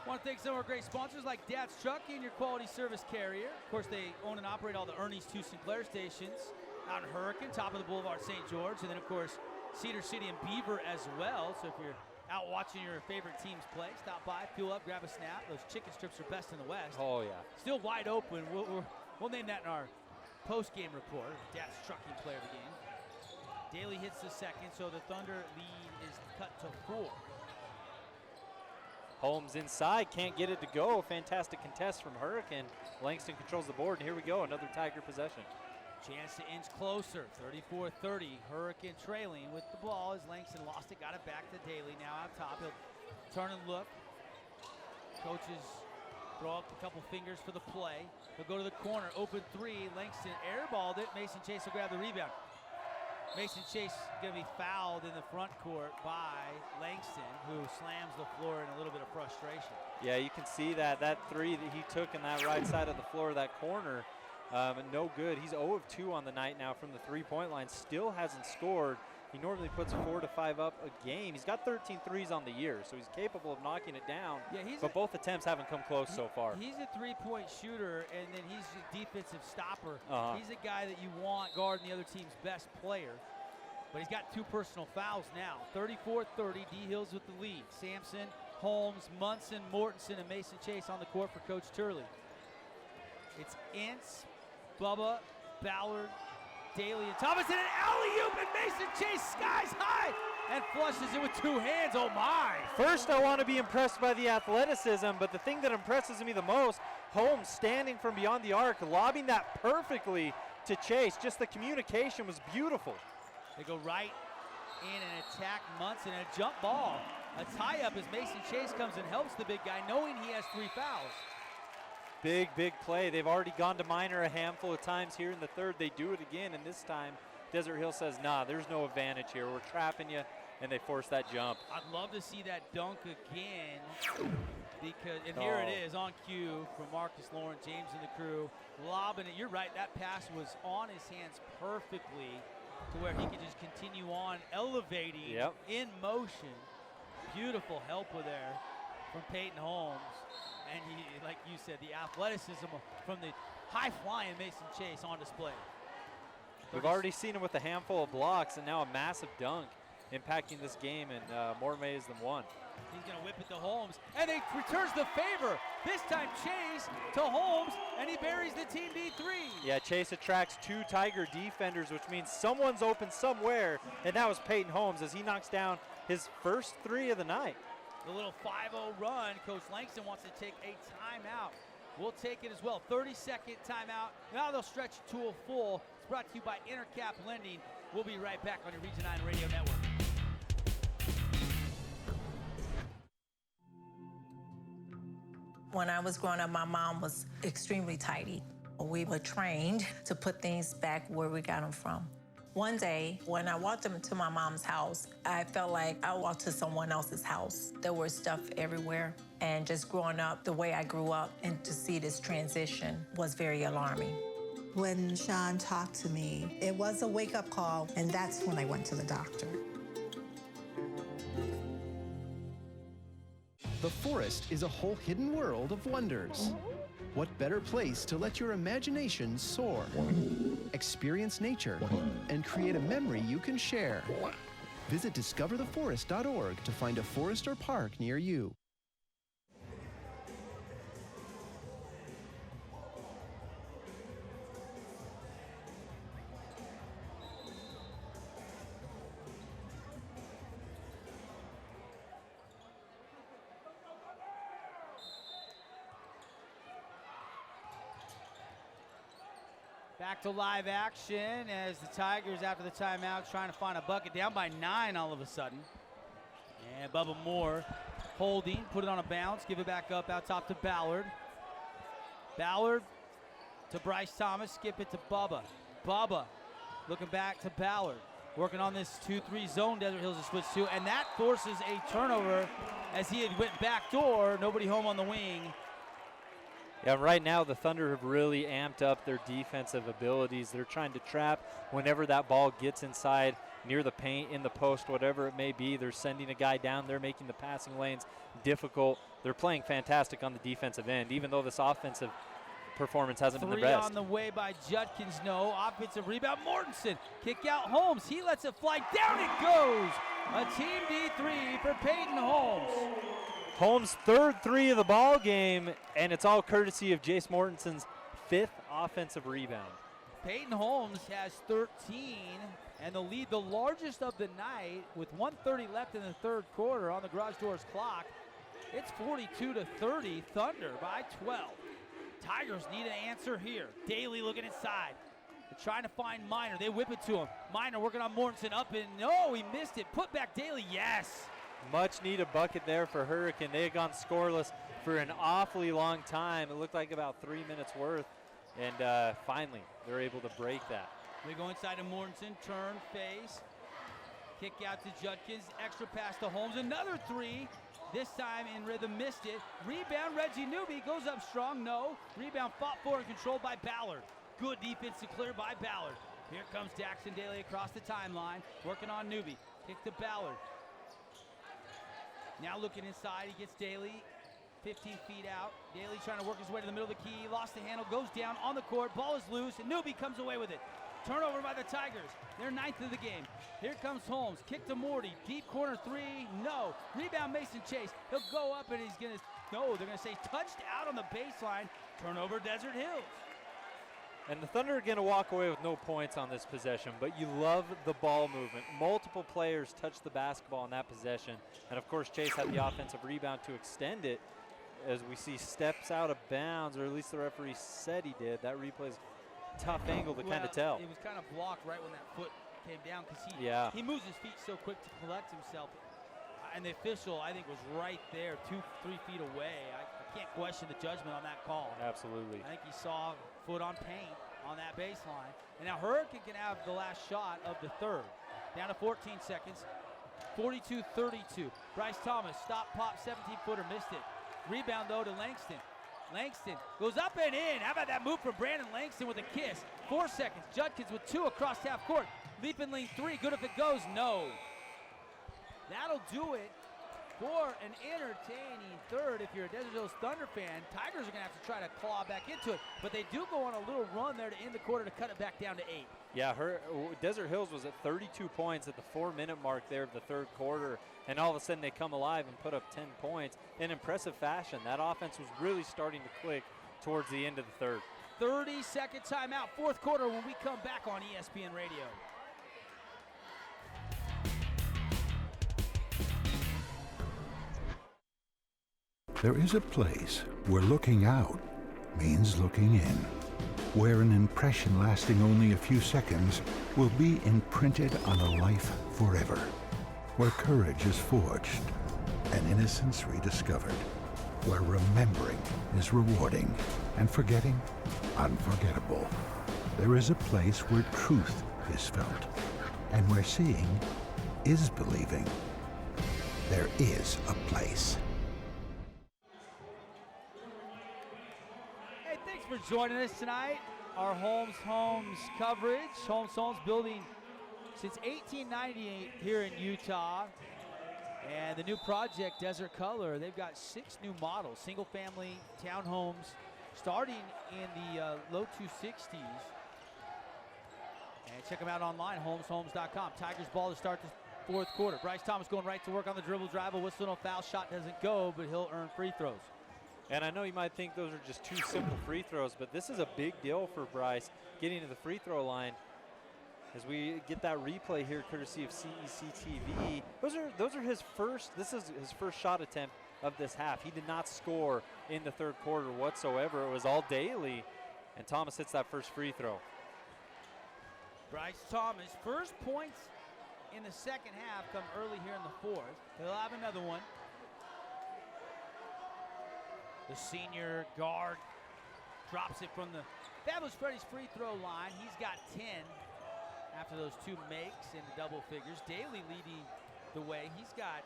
Want to thank some of our great sponsors like Dad's Trucking, your quality service carrier. Of course, they own and operate all the Ernie's 2 Sinclair stations out in Hurricane, top of the Boulevard, St. George, and then, of course, Cedar City and Beaver as well. So if you're out watching your favorite teams play, stop by, fuel up, grab a snap. Those chicken strips are best in the West. Oh, yeah. Still wide open. We'll name that in our post-game report. Dad's Trucking player of the game. Daly hits the second, so the Thunder lead is cut to 4. Holmes inside, can't get it to go. Fantastic contest from Hurricane. Langston controls the board, and here we go, another Tiger possession. Chance to inch closer, 34-30. Hurricane trailing with the ball as Langston lost it, got it back to Daly. Now out top, he'll turn and look. Coaches throw up a couple fingers for the play. He'll go to the corner, open 3. Langston airballed it. Mason Chase will grab the rebound. Mason Chase is going to be fouled in the front court by Langston, who slams the floor in a little bit of frustration. Yeah, you can see that 3 that he took in that right side of the floor, that corner, no good. He's 0 of 2 on the night now from the 3-point line. Still hasn't scored. He normally puts 4 to 5 up a game. He's got 13 threes on the year, so he's capable of knocking it down. Yeah, but both attempts haven't come close so far. He's a 3-point shooter, and then he's a defensive stopper. Uh-huh. He's a guy that you want guarding the other team's best player. But he's got 2 personal fouls now. 34-30, D Hills with the lead. Sampson, Holmes, Munson, Mortensen, and Mason Chase on the court for Coach Turley. It's Ince, Bubba, Ballard, Daly, and Thomas, and an alley-oop, and Mason Chase skies high and flushes it with 2 hands. Oh my! First, I want to be impressed by the athleticism, but the thing that impresses me the most, Holmes standing from beyond the arc, lobbing that perfectly to Chase. Just the communication was beautiful. They go right in and attack Munson, and a jump ball. A tie-up as Mason Chase comes and helps the big guy, knowing he has 3 fouls. Big play. They've already gone to Minor a handful of times here in the 3rd. They do it again, and this time Desert Hill says, nah, there's no advantage here. We're trapping you, and they force that jump. I'd love to see that dunk again, because, and here it is on cue from Marcus Lauren, James and the crew, lobbing it. You're right, that pass was on his hands perfectly to where he could just continue on elevating in motion. Beautiful help with there from Payton Holmes. And he, like you said, the athleticism from the high-flying Mason Chase on display. We've already seen him with a handful of blocks and now a massive dunk impacting this game, and more amazed than one. He's going to whip it to Holmes, and he returns the favor. This time Chase to Holmes, and he buries the Team D3. Yeah, Chase attracts 2 Tiger defenders, which means someone's open somewhere, and that was Payton Holmes as he knocks down his first 3 of the night. The little 5-0 run. Coach Langston wants to take a timeout. We'll take it as well. 30-second timeout. Now they'll stretch it to a full. It's brought to you by Intercap Lending. We'll be right back on your Region 9 Radio Network. When I was growing up, my mom was extremely tidy. We were trained to put things back where we got them from. One day, when I walked into my mom's house, I felt like I walked to someone else's house. There was stuff everywhere. And just growing up the way I grew up, and to see this transition was very alarming. When Sean talked to me, it was a wake-up call, and that's when I went to the doctor. The forest is a whole hidden world of wonders. What better place to let your imagination soar? Experience nature and create a memory you can share. Visit discovertheforest.org to find a forest or park near you. Back to live action as the Tigers, after the timeout, trying to find a bucket, down by 9 all of a sudden. And Bubba Moore holding, put it on a bounce, give it back up out top to Ballard. Ballard to Bryce Thomas, skip it to Bubba. Bubba looking back to Ballard. Working on this 2-3 zone Desert Hills to switch to, and that forces a turnover as he had went back door, nobody home on the wing. Yeah, right now the Thunder have really amped up their defensive abilities. They're trying to trap whenever that ball gets inside, near the paint, in the post, whatever it may be. They're sending a guy down. They're making the passing lanes difficult. They're playing fantastic on the defensive end, even though this offensive performance hasn't been the best. 3 on the way by Judkins, no. Offensive rebound, Mortensen. Kick out Holmes. He lets it fly. Down it goes. A team D3 for Payton Holmes. Holmes' third 3 of the ball game, and it's all courtesy of Jace Mortensen's 5th offensive rebound. Payton Holmes has 13, and the lead, the largest of the night, with 1:30 left in the third quarter on the garage doors clock. It's 42-30, Thunder by 12. Tigers need an answer here. Daly looking inside. They're trying to find Minor. They whip it to him. Minor working on Mortensen, up and no, he missed it. Put back Daly, yes. Much needed bucket there for Hurricane. They had gone scoreless for an awfully long time. It looked like about 3 minutes worth, and finally they're able to break that. We go inside to Mortensen, turn, face, kick out to Judkins, extra pass to Holmes, another 3. This time in rhythm, missed it. Rebound, Reggie Newby goes up strong, no. Rebound fought for and controlled by Ballard. Good defense to clear by Ballard. Here comes Jackson Daly across the timeline, working on Newby. Kick to Ballard. Now looking inside, he gets Daly 15 feet out. Daly trying to work his way to the middle of the key. Lost the handle, goes down on the court. Ball is loose, and Newby comes away with it. Turnover by the Tigers. They're 9th of the game. Here comes Holmes. Kick to Morty. Deep corner 3. No. Rebound Mason Chase. He'll go up, and he's going to, no, they're going to say touched out on the baseline. Turnover Desert Hills. And the Thunder are going to walk away with no points on this possession, but you love the ball movement. Multiple players touched the basketball in that possession. And, of course, Chase had the offensive rebound to extend it, as we see steps out of bounds, or at least the referee said he did. That replay's tough angle to kind of tell. It was kind of blocked right when that foot came down, because he moves his feet so quick to collect himself. And the official, I think, was right there, 2-3 feet away. I can't question the judgment on that call. Absolutely. I think he saw foot on paint on that baseline. And now Hurricane can have the last shot of the third. Down to 14 seconds. 42-32. Bryce Thomas, stop, pop, 17-footer, missed it. Rebound, though, to Langston. Langston goes up and in. How about that move from Brandon Langston with a kiss? 4 seconds. Judkins with 2 across half court. Leap and lean 3. Good if it goes. No. That'll do it for an entertaining third. If you're a Desert Hills Thunder fan, Tigers are going to have to try to claw back into it. But they do go on a little run there to end the quarter to cut it back down to 8. Yeah, Desert Hills was at 32 points at the 4-minute mark there of the third quarter. And all of a sudden they come alive and put up 10 points in impressive fashion. That offense was really starting to click towards the end of the third. 30-second timeout, fourth quarter, when we come back on ESPN Radio. There is a place where looking out means looking in, where an impression lasting only a few seconds will be imprinted on a life forever, where courage is forged and innocence rediscovered. where remembering is rewarding and forgetting unforgettable. There is a place where truth is felt and where seeing is believing. There is a place. Hey, thanks for joining us tonight. Our Holmes coverage. Holmes building since 1898 here in Utah. And the new project, Desert Color, they've got 6 new models, single-family townhomes, starting in the low 260s. And check them out online, holmeshomes.com. Tigers ball to start the 4th quarter. Bryce Thomas going right to work on the dribble drive. A whistle, no foul. Shot doesn't go, but he'll earn free throws. And I know you might think those are just 2 simple free throws, but this is a big deal for Bryce getting to the free throw line. As we get that replay here, courtesy of CEC-TV, those are his first. This is his first shot attempt of this half. He did not score in the 3rd quarter whatsoever. It was all Daly, and Thomas hits that first free throw. Bryce Thomas, first points in the 2nd half come early here in the 4th. He'll have another one. The senior guard drops it from the Fabulous Freddy's free throw line. He's got 10. After those 2 makes in double figures. Daly leading the way. He's got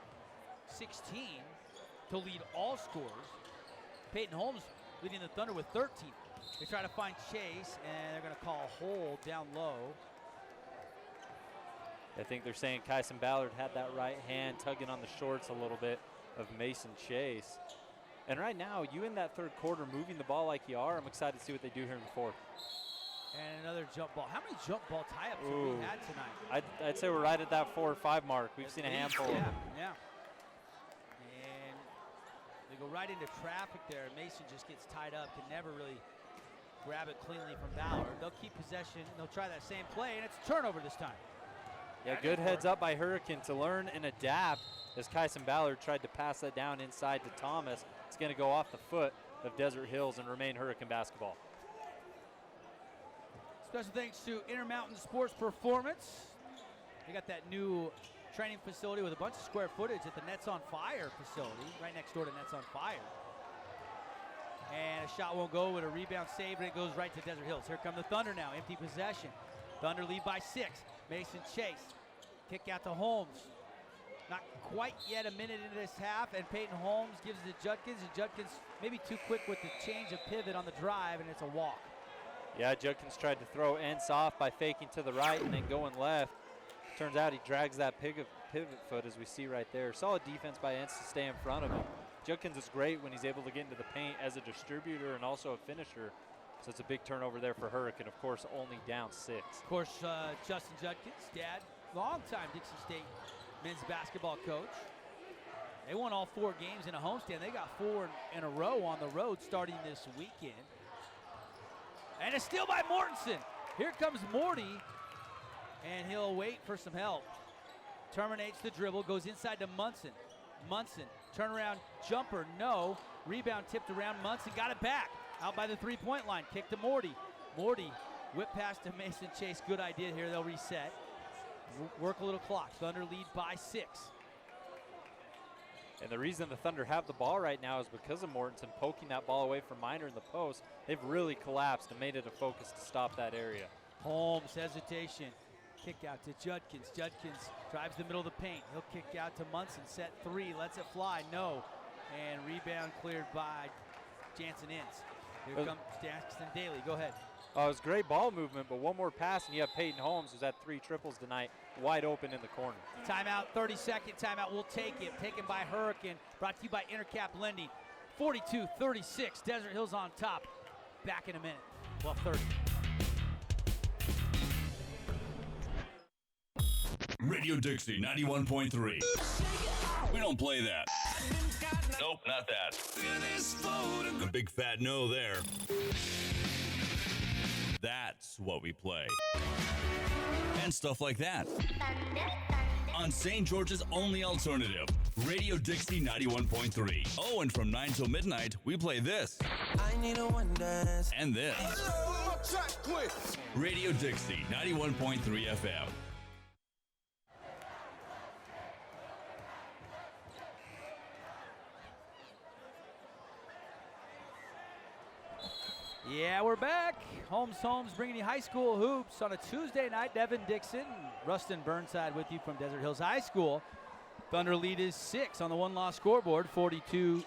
16 to lead all scorers. Payton Holmes leading the Thunder with 13. They try to find Chase, and they're going to call a hold down low. I think they're saying Kyson Ballard had that right hand tugging on the shorts a little bit of Mason Chase. And right now, you in that 3rd quarter moving the ball like you are, I'm excited to see what they do here in the 4th. And another jump ball. How many jump ball tie-ups have we had tonight? I'd say we're right at that 4 or 5 mark. We've seen a handful of them. Yeah. And they go right into traffic there. Mason just gets tied up, can never really grab it cleanly from Ballard. They'll keep possession. They'll try that same play, and it's a turnover this time. Yeah, good heads up by Hurricane to learn and adapt as Kyson Ballard tried to pass that down inside to Thomas. It's going to go off the foot of Desert Hills and remain Hurricane basketball. Special thanks to Intermountain Sports Performance. They got that new training facility with a bunch of square footage at the Nets on Fire facility, right next door to Nets on Fire. And a shot won't go with a rebound save, and it goes right to Desert Hills. Here come the Thunder now, empty possession. Thunder lead by 6. Mason Chase, kick out to Holmes. Not quite yet a minute into this half, and Payton Holmes gives it to Judkins, and Judkins maybe too quick with the change of pivot on the drive, and it's a walk. Yeah, Judkins tried to throw Entz off by faking to the right and then going left. Turns out he drags that pivot foot, as we see right there. Solid defense by Entz to stay in front of him. Judkins is great when he's able to get into the paint as a distributor and also a finisher. So it's a big turnover there for Hurricane. Of course, only down 6. Of course, Justin Judkins, dad, longtime Dixie State men's basketball coach. They won all 4 games in a homestand. They got 4 in a row on the road starting this weekend. And a steal by Mortensen. Here comes Morty, and he'll wait for some help. Terminates the dribble, goes inside to Munson. Munson, turnaround jumper, no. Rebound tipped around, Munson got it back. Out by the 3-point line, kick to Morty. Morty, whip pass to Mason Chase, good idea here, they'll reset. Work a little clock, Thunder lead by 6. And the reason the Thunder have the ball right now is because of Mortensen poking that ball away from Miner in the post. They've really collapsed and made it a focus to stop that area. Holmes, hesitation. Kick out to Judkins. Judkins drives the middle of the paint. He'll kick out to Munson. Set 3, lets it fly, no. And rebound cleared by Jansen Entz. Here comes Jackson Daly, go ahead. Oh, it was great ball movement, but one more pass and you have Payton Holmes, who's had 3 triples tonight, wide open in the corner. Timeout, 30-second timeout. We'll take it. Taken by Hurricane. Brought to you by Intercap Lending. 42-36. Desert Hills on top. Back in a minute. 12:30. Radio Dixie 91.3. We don't play that. Nope, not that. A big fat no there. That's what we play. And stuff like that. On St. George's only alternative, Radio Dixie 91.3. Oh, and from 9 till midnight, we play this. I need a one dance. And this. Radio Dixie 91.3 FM. Yeah, we're back. Holmes bringing you high school hoops on a Tuesday night. Devin Dixon, Rustin Burnside with you from Desert Hills High School. Thunder lead is 6 on the one-loss scoreboard, 42-36.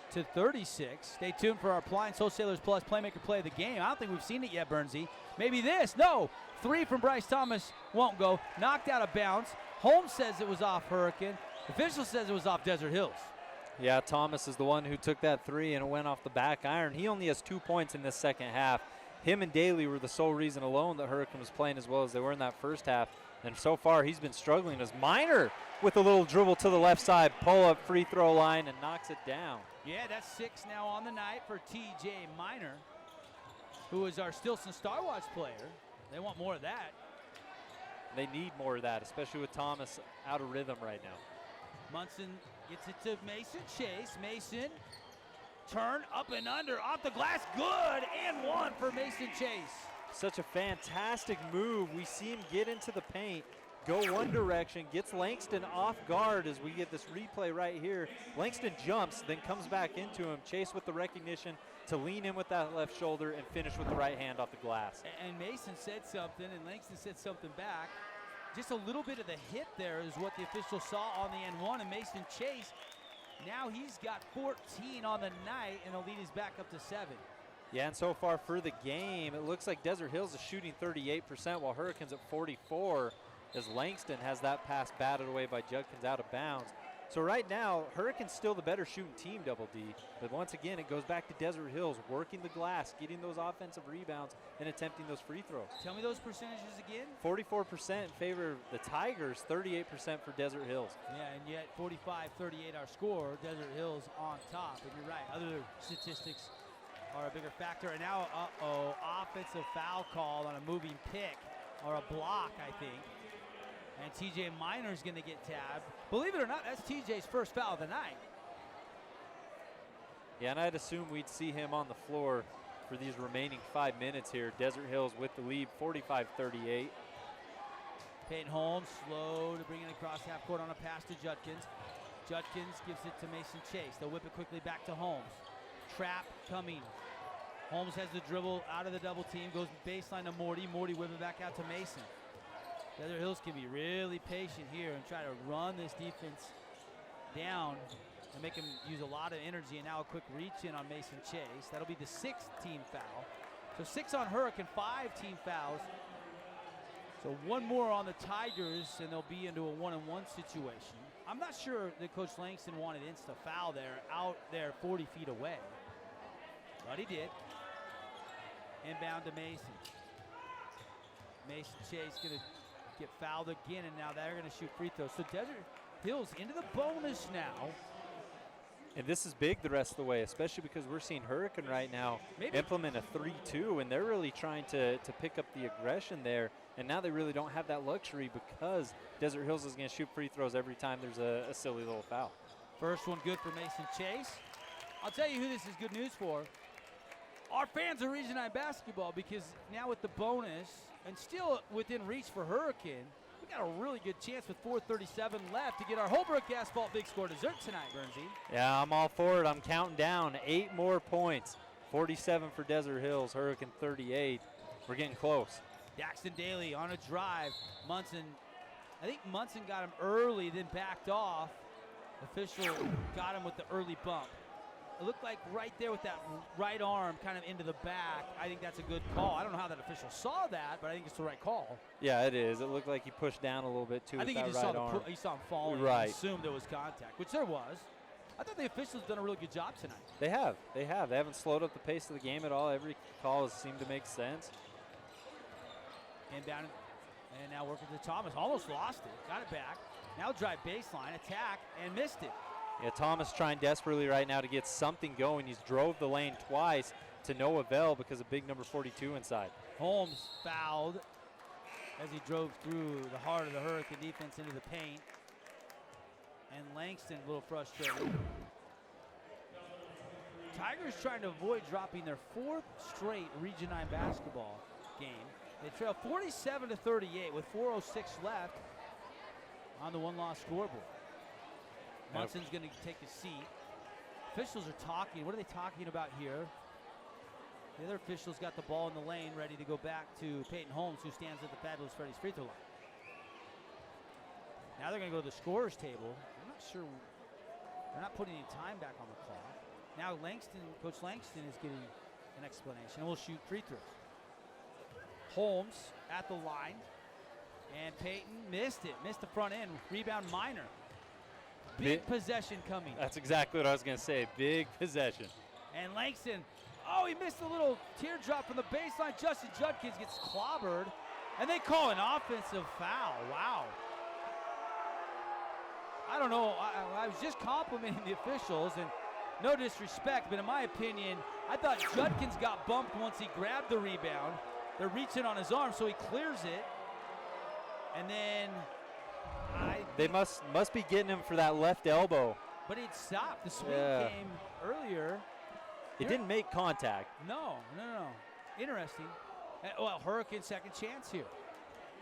Stay tuned for our Appliance Wholesalers Plus Playmaker Play of the game. I don't think we've seen it yet, Bernsey. Maybe this. No. 3 from Bryce Thomas won't go. Knocked out of bounds. Holmes says it was off Hurricane. Official says it was off Desert Hills. Yeah, Thomas is the one who took that 3 and it went off the back iron. He only has 2 points in this second half. Him and Daly were the sole reason alone that Hurricane was playing as well as they were in that first half. And so far, he's been struggling as Minor with a little dribble to the left side, pull up free throw line, and knocks it down. Yeah, that's 6 now on the night for TJ Minor, who is our Stilson Star Watch player. They want more of that. They need more of that, especially with Thomas out of rhythm right now. Munson gets it to Mason Chase. Mason, turn up and under, off the glass, good, and 1 for Mason Chase. Such a fantastic move. We see him get into the paint, go one direction, gets Langston off guard as we get this replay right here. Langston jumps, then comes back into him. Chase with the recognition to lean in with that left shoulder and finish with the right hand off the glass. And Mason said something, and Langston said something back. Just a little bit of the hit there is what the official saw on the N1, and Mason Chase, now he's got 14 on the night, and the lead is back up to 7. Yeah, and so far for the game, it looks like Desert Hills is shooting 38% while Hurricanes at 44 as Langston has that pass batted away by Judkins out of bounds. So right now, Hurricanes still the better shooting team, Double D. But once again, it goes back to Desert Hills, working the glass, getting those offensive rebounds, and attempting those free throws. Tell me those percentages again. 44% in favor of the Tigers, 38% for Desert Hills. Yeah, and yet 45-38 our score, Desert Hills on top. And you're right, other statistics are a bigger factor. And now, offensive foul call on a moving pick, or a block, I think. And TJ Minor's going to get tabbed. Believe it or not, that's TJ's first foul of the night. Yeah, and I'd assume we'd see him on the floor for these remaining 5 minutes here. Desert Hills with the lead, 45-38. Payton Holmes slow to bring it across half court on a pass to Judkins. Judkins gives it to Mason Chase. They'll whip it quickly back to Holmes. Trap coming. Holmes has the dribble out of the double team, goes baseline to Morty. Morty whipping back out to Mason. Desert Hills can be really patient here and try to run this defense down and make him use a lot of energy. And now a quick reach in on Mason Chase. That'll be the 6th team foul. So 6 on Hurricane, 5 team fouls. So 1 more on the Tigers, and they'll be into a 1-on-1 situation. I'm not sure that Coach Langston wanted insta foul there, out there 40 feet away. But he did. Inbound to Mason. Mason Chase going to get fouled again, and now they're going to shoot free throws. So Desert Hills into the bonus now. And this is big the rest of the way, especially because we're seeing Hurricane right now implement a 3-2, and they're really trying to pick up the aggression there. And now they really don't have that luxury because Desert Hills is going to shoot free throws every time there's a silly little foul. First one good for Mason Chase. I'll tell you who this is good news for. Our fans of Region 9 basketball, because now with the bonus and still within reach for Hurricane, we got a really good chance with 4:37 left to get our Holbrook Asphalt Big Score dessert tonight, Bernsey. Yeah, I'm all for it. I'm counting down 8 more points. 47 for Desert Hills, Hurricane 38. We're getting close. Daxton Daly on a drive. Munson, I think Munson got him early, then backed off. Official got him with the early bump. It looked like right there with that right arm kind of into the back. I think that's a good call. I don't know how that official saw that, but I think it's the right call. Yeah, it is. It looked like he pushed down a little bit too. I think with he that just right arm. he saw him falling. Right. And assumed there was contact, which there was. I thought the officials done a really good job tonight. They have. They have. They haven't slowed up the pace of the game at all. Every call has seemed to make sense. Inbound, and now working to Thomas. Almost lost it. Got it back. Now drive baseline, attack, and missed it. Yeah, Thomas trying desperately right now to get something going. He's drove the lane twice to no avail because of big number 42 inside. Holmes fouled as he drove through the heart of the Hurricane defense into the paint. And Langston a little frustrated. Tigers trying to avoid dropping their 4th straight Region 9 basketball game. They trail 47-38 with 4:06 left on the one-loss scoreboard. Munson's going to take a seat. Officials are talking. What are they talking about here? The other officials got the ball in the lane ready to go back to Payton Holmes, who stands at the Fabulous Freddy's free throw line. Now they're going to go to the scorer's table. I'm not sure. They're not putting any time back on the clock. Now Coach Langston is getting an explanation, and we'll shoot free throws. Holmes at the line, and Payton missed the front end. Rebound Minor. Big possession coming. That's exactly what I was going to say. Big possession. And Langston, he missed a little teardrop from the baseline. Justin Judkins gets clobbered, and they call an offensive foul. Wow. I don't know. I was just complimenting the officials, and no disrespect, but in my opinion, I thought Judkins got bumped once he grabbed the rebound. They're reaching on his arm, so he clears it. And then they must be getting him for that left elbow. But it stopped. The swing came earlier. It didn't make contact. No. Interesting. Well, Hurricane second chance here.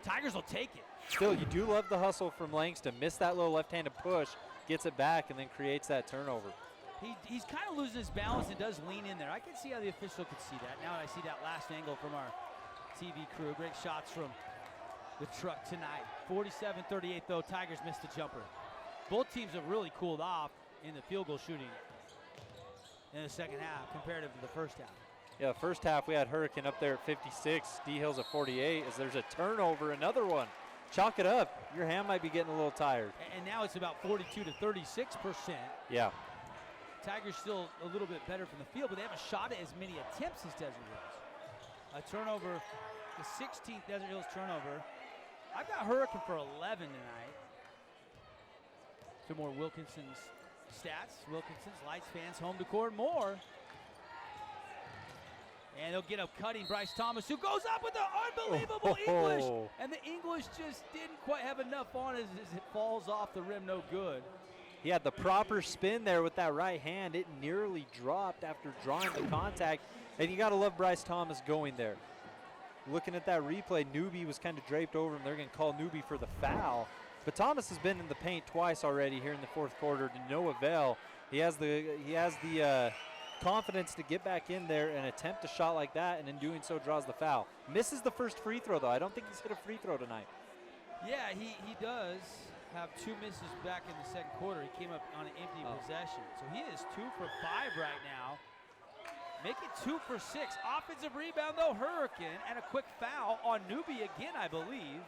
Tigers will take it. Still, you do love the hustle from Langston. Missed that little left-handed push, gets it back, and then creates that turnover. He's kind of losing his balance and does lean in there. I can see how the official could see that. Now I see that last angle from our TV crew. Great shots from the truck tonight. 47-38, though. Tigers missed the jumper. Both teams have really cooled off in the field goal shooting in the second half comparative to the first half. Yeah, first half we had Hurricane up there at 56, D-Hills at 48. As there's a turnover, another one. Chalk it up. Your hand might be getting a little tired. And now it's about 42 to 36%. Yeah. Tigers still a little bit better from the field, but they haven't shot at as many attempts as Desert Hills. A turnover, the 16th Desert Hills turnover. I've got Hurricane for 11 tonight. Some more Wilkinson's stats. Wilkinson's lights, fans, home decor, more. And they'll get up cutting Bryce Thomas, who goes up with the unbelievable English. And the English just didn't quite have enough on as it falls off the rim, no good. He had the proper spin there with that right hand. It nearly dropped after drawing the contact. And you got to love Bryce Thomas going there. Looking at that replay, Newby was kind of draped over him. They're going to call Newby for the foul. But Thomas has been in the paint twice already here in the fourth quarter to no avail. He has the confidence to get back in there and attempt a shot like that, and in doing so draws the foul. Misses the first free throw, though. I don't think he's hit a free throw tonight. Yeah, he does have two misses back in the second quarter. He came up on an empty possession. So he is 2 for 5 right now. Make it 2 for 6. Offensive rebound, though, Hurricane, and a quick foul on Newby again, I believe.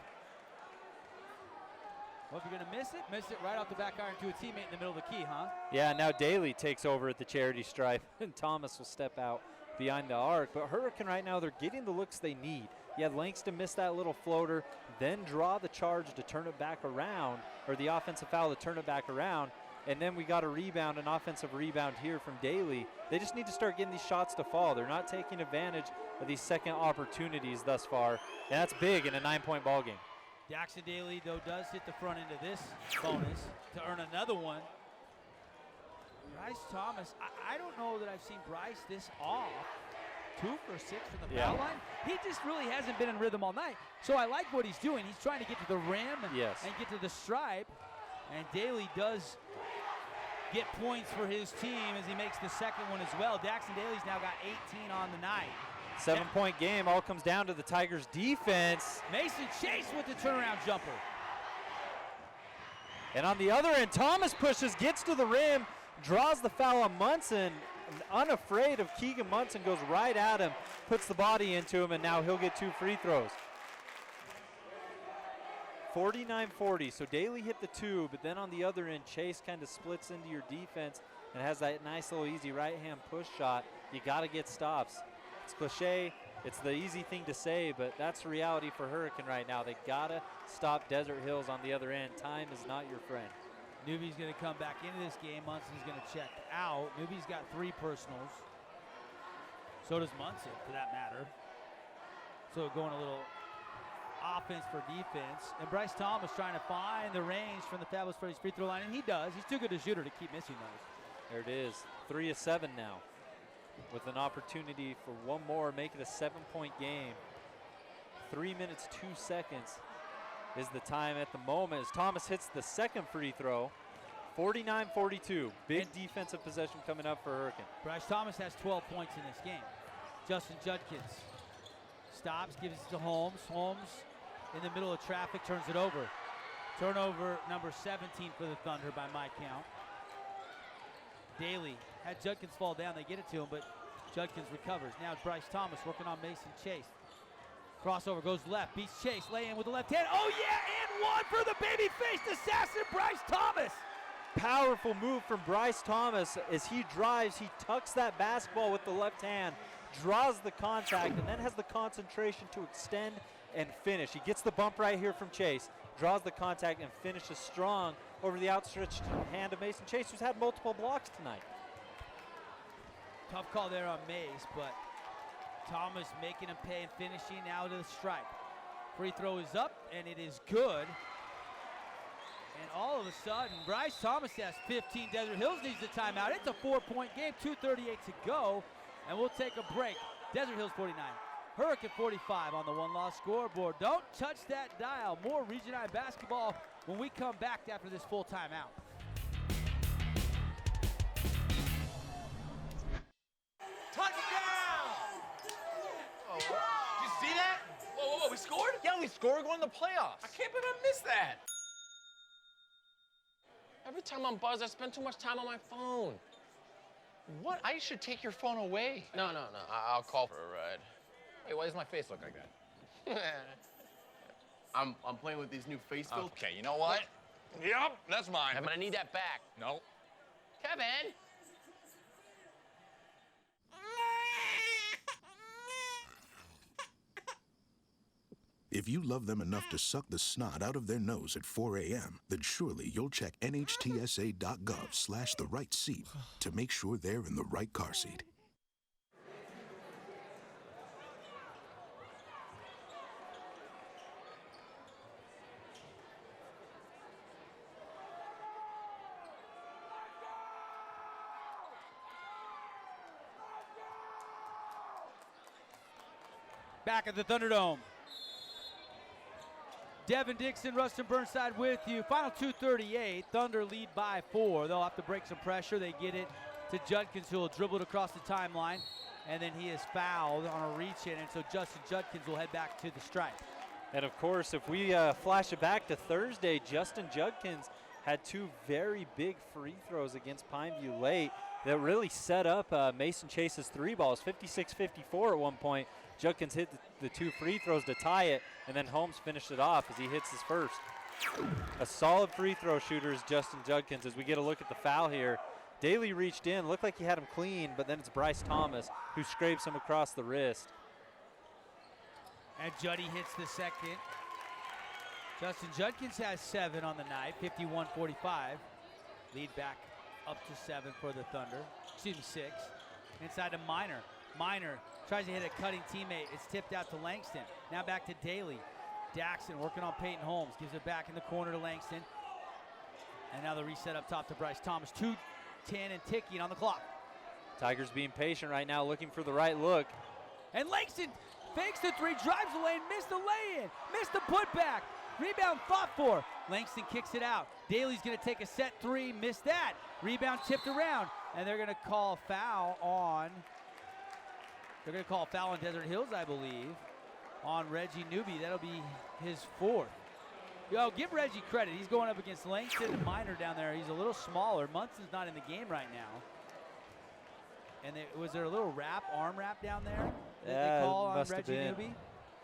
Well, if you're going to miss it right off the back iron to a teammate in the middle of the key, huh? Yeah, now Daly takes over at the charity stripe, and Thomas will step out behind the arc. But Hurricane right now, they're getting the looks they need. You had Langston miss that little floater, then draw the charge to turn it back around, or the offensive foul to turn it back around. And then we got a rebound, an offensive rebound here from Daly. They just need to start getting these shots to fall. They're not taking advantage of these second opportunities thus far, and that's big in a 9-point ball game. Daxton Daly, though, does hit the front end of this bonus to earn another one. Bryce Thomas, I don't know that I've seen Bryce this off. 2 for 6 from the foul line. He just really hasn't been in rhythm all night. So I like what he's doing. He's trying to get to the rim and get to the stripe. And Daly does get points for his team as he makes the second one as well. Daxton Daly's now got 18 on the night. 7-point game, all comes down to the Tigers' defense. Mason Chase with the turnaround jumper. And on the other end, Thomas pushes, gets to the rim, draws the foul on Munson. Unafraid of Keegan Munson, goes right at him, puts the body into him, and now he'll get 2 free throws. 49-40, so Daly hit the 2, but then on the other end, Chase kind of splits into your defense and has that nice little easy right-hand push shot. You got to get stops. It's cliche, it's the easy thing to say, but that's the reality for Hurricane right now. They got to stop Desert Hills on the other end. Time is not your friend. Newby's going to come back into this game. Munson's going to check out. Newby's got 3 personals. So does Munson, for that matter. So going a little offense for defense. And Bryce Thomas trying to find the range from the Fabulous Freddy's free throw line, and he does. He's too good a shooter to keep missing those. There it is, 3 of 7 now, with an opportunity for one more, make it a 7-point game. 3 minutes, 2 seconds is the time at the moment as Thomas hits the second free throw. 49-42, big defensive possession coming up for Hurricane. Bryce Thomas has 12 points in this game. Justin Judkins stops, gives it to Holmes. Holmes in the middle of traffic, turns it over. Turnover number 17 for the Thunder by my count. Daly had Judkins fall down. They get it to him, but Judkins recovers. Now Bryce Thomas working on Mason Chase. Crossover goes left, beats Chase, lay in with the left hand. Oh yeah, and one for the baby-faced assassin, Bryce Thomas. Powerful move from Bryce Thomas. As he drives, he tucks that basketball with the left hand, draws the contact, and then has the concentration to extend and finish. He gets the bump right here from Chase, draws the contact, and finishes strong over the outstretched hand of Mason Chase, who's had multiple blocks tonight. Tough call there on Mace, but Thomas making him pay and finishing now to the stripe. Free throw is up, and it is good. And all of a sudden, Bryce Thomas has 15. Desert Hills needs a timeout. It's a 4-point game, 2:38 to go, and we'll take a break. Desert Hills 49, Hurricane 45 on the one-loss scoreboard. Don't touch that dial. More Region I basketball when we come back after this full timeout. Touchdown! Oh, did you see that? Whoa, we scored? Yeah, we scored. We're going to the playoffs. I can't believe I missed that. Every time I'm buzzed, I spend too much time on my phone. What? I should take your phone away. No. I'll call for a ride. Hey, why does my face look like that? I'm playing with these new face filters. Okay, you know what? Yep, that's mine. I'm gonna need that back. No. Kevin! If you love them enough to suck the snot out of their nose at 4 a.m., then surely you'll check nhtsa.gov/the right seat to make sure they're in the right car seat. Back at the Thunderdome. Devin Dixon, Rustin Burnside with you. Final 2:38. Thunder lead by 4. They'll have to break some pressure. They get it to Judkins, who will dribble it across the timeline. And then he is fouled on a reach-in, and so Justin Judkins will head back to the stripe. And of course, if we flash it back to Thursday, Justin Judkins had 2 very big free throws against Pineview late that really set up Mason Chase's 3 balls, 56-54 at one point. Judkins hit the 2 free throws to tie it, and then Holmes finished it off as he hits his first. A solid free throw shooter is Justin Judkins. As we get a look at the foul here, Daly reached in, looked like he had him clean, but then it's Bryce Thomas who scrapes him across the wrist. And Juddy hits the second. Justin Judkins has 7 on the night, 51-45. Lead back up to 7 for the Thunder. Excuse me, 6. Inside to Minor. Minor tries to hit a cutting teammate. It's tipped out to Langston. Now back to Daly. Daxon working on Payton Holmes. Gives it back in the corner to Langston. And now the reset up top to Bryce Thomas. 2:10 and ticking on the clock. Tigers being patient right now, looking for the right look. And Langston fakes the 3, drives the lane, missed the lay-in, missed the putback. Rebound fought for. Langston kicks it out. Daly's going to take a set 3, missed that. Rebound tipped around. And they're going to call foul on... They're going to call a foul on Desert Hills, I believe, on Reggie Newby. That'll be his 4th. Yo, give Reggie credit. He's going up against Langston and Minor down there. He's a little smaller. Munson's not in the game right now. And was there a little arm wrap down there that they call on Reggie Newby?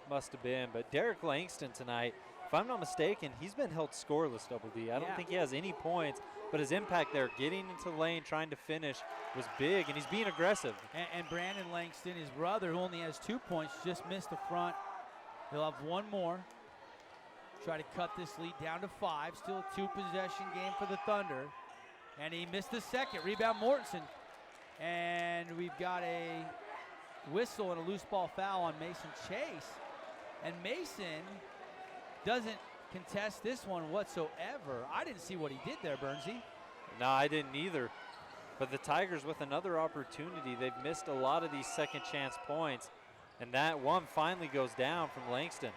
Must have been. But Derek Langston tonight, if I'm not mistaken, he's been held scoreless, Double D. I don't think he has any points, but his impact there, getting into the lane, trying to finish, was big, and he's being aggressive. And Brandon Langston, his brother, who only has 2 points, just missed the front. He'll have 1 more. Try to cut this lead down to 5. Still a 2-possession game for the Thunder. And he missed the second. Rebound Mortensen. And we've got a whistle and a loose ball foul on Mason Chase. And Mason doesn't contest this one whatsoever. I didn't see what he did there, Bernsey. No, I didn't either. But the Tigers with another opportunity. They've missed a lot of these second chance points. And that one finally goes down from Langston.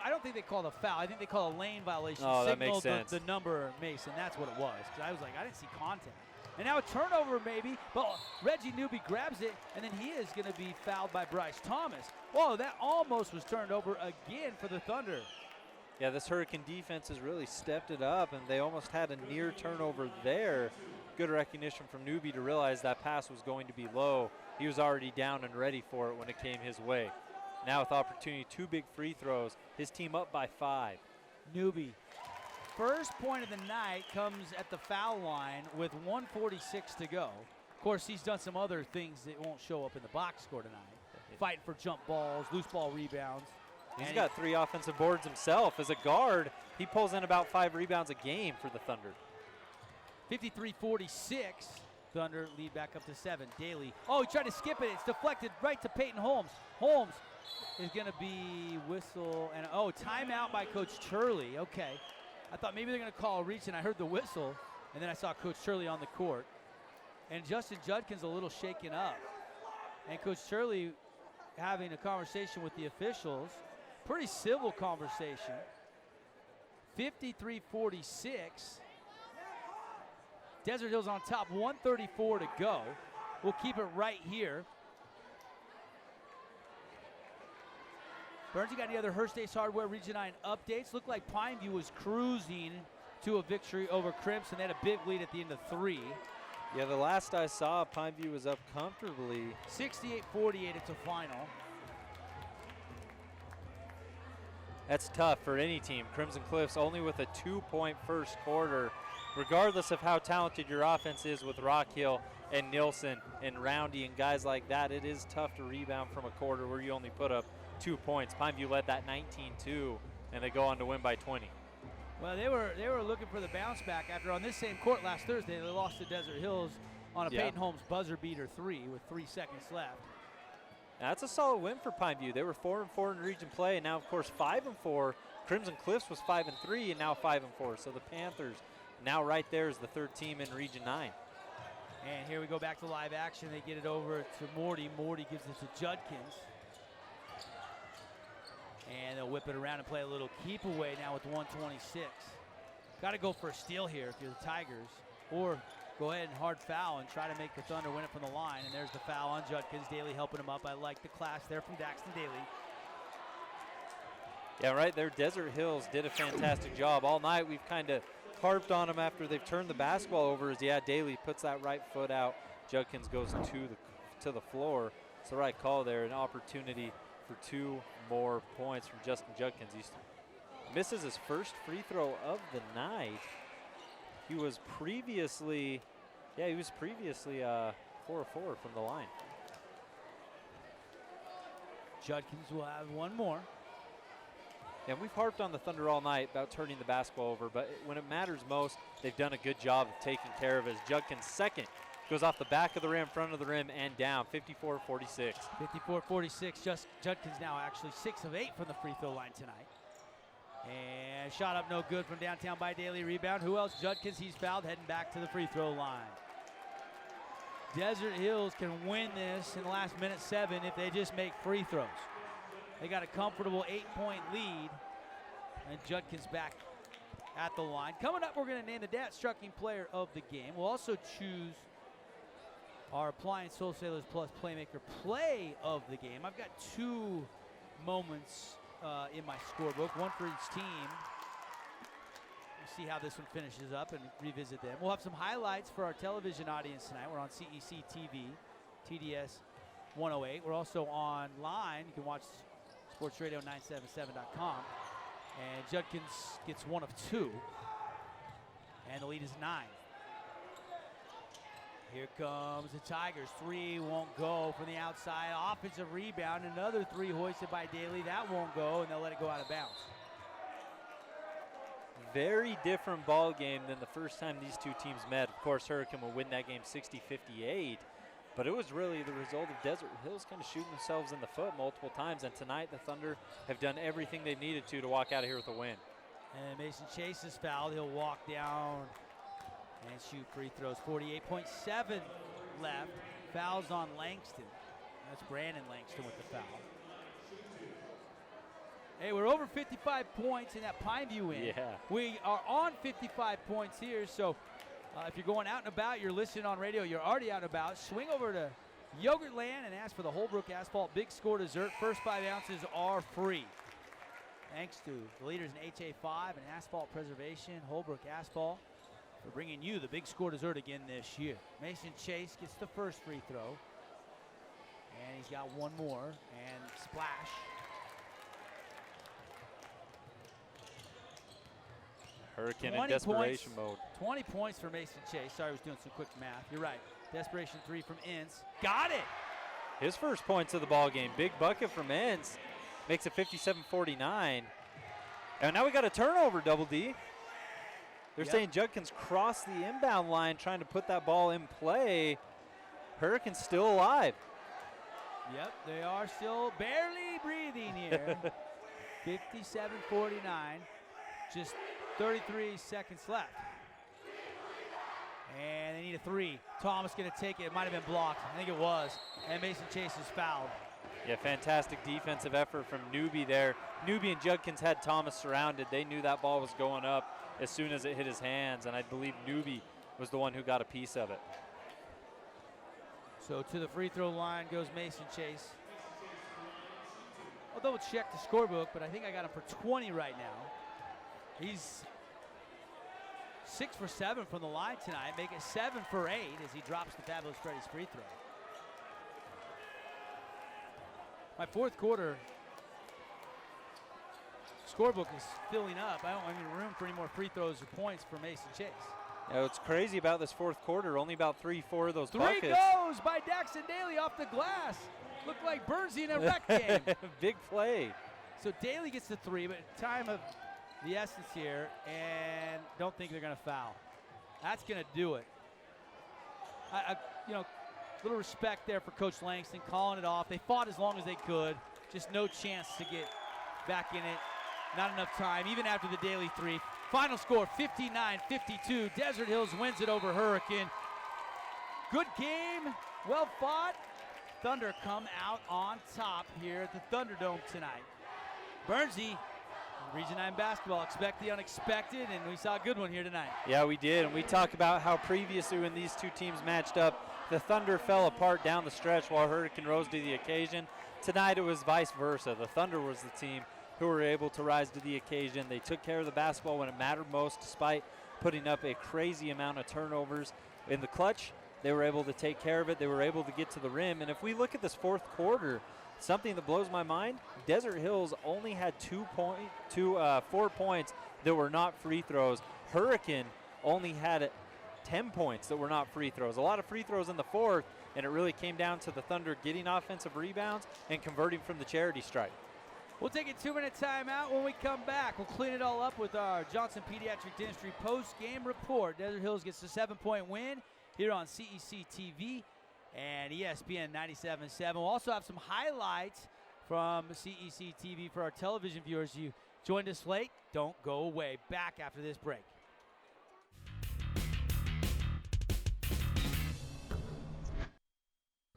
I don't think they called a foul. I think they called a lane violation. Oh, that makes sense. The number Mason. That's what it was. Because I was like, I didn't see contact. And now a turnover maybe, but Reggie Newby grabs it, and then he is going to be fouled by Bryce Thomas. Whoa, that almost was turned over again for the Thunder. Yeah, this Hurricane defense has really stepped it up, and they almost had a near turnover there. Good recognition from Newby to realize that pass was going to be low. He was already down and ready for it when it came his way. Now with opportunity, 2 big free throws, his team up by 5. Newby, first point of the night comes at the foul line with 1:46 to go. Of course, he's done some other things that won't show up in the box score tonight. Fighting for jump balls, loose ball rebounds. He's got 3 offensive boards himself. As a guard, he pulls in about 5 rebounds a game for the Thunder. 53-46. Thunder lead back up to 7. Daly. Oh, he tried to skip it. It's deflected right to Payton Holmes. Holmes is going to be whistle and timeout by Coach Turley. Okay. I thought maybe they're going to call a reach, and I heard the whistle, and then I saw Coach Turley on the court. And Justin Judkins a little shaken up. And Coach Turley having a conversation with the officials. Pretty civil conversation. 53-46. Desert Hills on top, 1:34 to go. We'll keep it right here. Burns, you got any other Hearst Ace Hardware Region 9 updates? Looked like Pineview was cruising to a victory over Crimson. They had a big lead at the end of 3. Yeah, the last I saw, Pineview was up comfortably. 68-48, it's a final. That's tough for any team. Crimson Cliffs only with a 2-point first quarter. Regardless of how talented your offense is with Rockhill and Nilsson and Roundy and guys like that, it is tough to rebound from a quarter where you only put up 2 points. Pineview led that 19-2, and they go on to win by 20. Well, they were looking for the bounce back after on this same court last Thursday. They lost to Desert Hills on a Payton Holmes buzzer beater 3 with 3 seconds left. Now, that's a solid win for Pineview. They were 4-4 in region play, and now, of course, 5-4. Crimson Cliffs was 5-3, and now 5-4. So the Panthers now right there is the 3rd team in Region 9. And here we go back to live action. They get it over to Morty. Morty gives it to Judkins. And they'll whip it around and play a little keep away now with 1:26. Got to go for a steal here if you're the Tigers. Or go ahead and hard foul and try to make the Thunder win it from the line. And there's the foul on Judkins. Daly helping him up. I like the class there from Daxton Daly. Yeah, right there, Desert Hills did a fantastic job. All night we've kind of harped on them after they've turned the basketball over. Daly puts that right foot out. Judkins goes to the floor. It's the right call there. An opportunity for 2 more points from Justin Judkins. He misses his first free throw of the night. He was previously 4-4 from the line. Judkins will have 1 more. And we've harped on the Thunder all night about turning the basketball over, but when it matters most, they've done a good job of taking care of it. Judkins' second goes off the back of the rim, front of the rim, and down, 54-46. 54-46, Judkins now actually 6 of 8 from the free throw line tonight. And shot up no good from downtown by Daly. Rebound, who else? Judkins, he's fouled, heading back to the free throw line. Desert Hills can win this in the last minute 7 if they just make free throws. They got a comfortable 8-point lead, and Judkins back at the line. Coming up, we're going to name the stat-striking player of the game. We'll also choose our Appliance Wholesalers Plus Playmaker play of the game. I've got 2 moments in my scorebook, 1 for each team. We'll see how this one finishes up and revisit them. We'll have some highlights for our television audience tonight. We're on CEC TV, TDS 108. We're also online. You can watch sportsradio977.com. And Judkins gets 1 of 2. And the lead is 9. Here comes the Tigers. 3 won't go from the outside. Offensive rebound. Another 3 hoisted by Daly. That won't go, and they'll let it go out of bounds. Very different ball game than the first time these 2 teams met. Of course, Hurricane will win that game 60-58. But it was really the result of Desert Hills kind of shooting themselves in the foot multiple times. And tonight, the Thunder have done everything they've needed to walk out of here with a win. And Mason Chase is fouled. He'll walk down and shoot free throws. 48.7 left. Fouls on Langston. That's Brandon Langston with the foul. Hey, we're over 55 points in that Pineview win. Yeah. We are on 55 points here, so If you're going out and about, you're listening on radio, you're already out and about, swing over to Yogurtland and ask for the Holbrook Asphalt Big Score dessert. First 5 ounces are free. Thanks to the leaders in HA5 and asphalt preservation, Holbrook Asphalt, for bringing you the Big Score dessert again this year. Mason Chase gets the first free throw. And he's got one more, and splash. Hurricane in desperation mode. 20 points for Mason Chase. Sorry, I was doing some quick math. You're right. Desperation 3 from Ince. Got it! His first points of the ball game. Big bucket from Ince. Makes it 57-49. And now we got a turnover, Double D. They're saying Judkins crossed the inbound line trying to put that ball in play. Hurricane's still alive. Yep, they are still barely breathing here. 57-49. Just 33 seconds left. And they need a 3. Thomas going to take it. It might have been blocked. I think it was. And Mason Chase is fouled. Yeah, fantastic defensive effort from Newby there. Newby and Judkins had Thomas surrounded. They knew that ball was going up as soon as it hit his hands, and I believe Newby was the one who got a piece of it. So to the free throw line goes Mason Chase. I'll double check the scorebook, but I think I got him for 20 right now. He's 6 for 7 from the line tonight. Make it 7 for 8 as he drops the Fabulous Freddy's free throw. My fourth quarter scorebook is filling up. I don't have any room for any more free throws or points for Mason Chase. Yeah, what's crazy about this fourth quarter, only about 3-4 of those buckets. 3 goes by Daxton Daly off the glass. Looked like Bernsey in a rec game. Big play. So Daly gets the 3, but time of the essence here, and don't think they're going to foul. That's going to do it. Little respect there for Coach Langston, calling it off. They fought as long as they could. Just no chance to get back in it. Not enough time, even after the Daly 3. Final score, 59-52. Desert Hills wins it over Hurricane. Good game, well fought. Thunder come out on top here at the Thunderdome tonight. Bernsey, Region 9 basketball, expect the unexpected, and we saw a good one here tonight. Yeah, we did, and we talked about how previously when these two teams matched up, the Thunder fell apart down the stretch while Hurricane rose to the occasion. Tonight it was vice versa. The Thunder was the team who were able to rise to the occasion. They took care of the basketball when it mattered most, despite putting up a crazy amount of turnovers. In the clutch, they were able to take care of it. They were able to get to the rim. And if we look at this fourth quarter, something that blows my mind, Desert Hills only had 4 points that were not free throws. Hurricane only had 10 points that were not free throws. A lot of free throws in the fourth, and it really came down to the Thunder getting offensive rebounds and converting from the charity stripe. We'll take a 2-minute timeout. When we come back, we'll clean it all up with our Johnson Pediatric Dentistry post-game report. Desert Hills gets a 7-point win here on CEC TV and ESPN 97.7. We'll also have some highlights from CEC TV for our television viewers. You joined us late. Don't go away. Back after this break.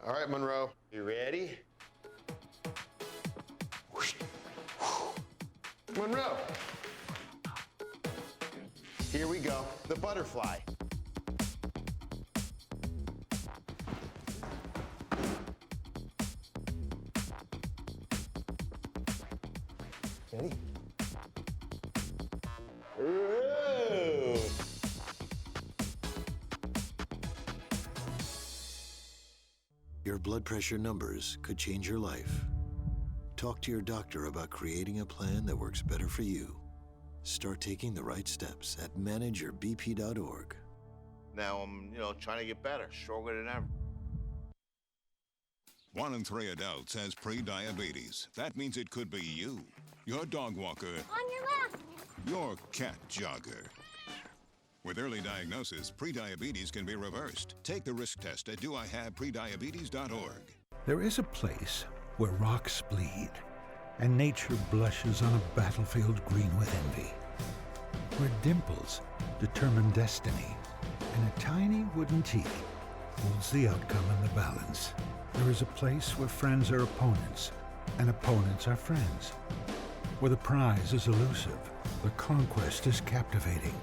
All right, Monroe, you ready? Monroe. Here we go, the butterfly. Ready? Ooh. Your blood pressure numbers could change your life. Talk to your doctor about creating a plan that works better for you. Start taking the right steps at manageyourbp.org. Now I'm, trying to get better, stronger than ever. 1 in 3 adults has pre-diabetes. That means it could be you, your dog walker, On your left. your cat jogger. With early diagnosis, pre-diabetes can be reversed. Take the risk test at doihaveprediabetes.org. There is a place where rocks bleed and nature blushes on a battlefield green with envy, where dimples determine destiny and a tiny wooden T holds the outcome in the balance. There is a place where friends are opponents and opponents are friends, where the prize is elusive, the conquest is captivating,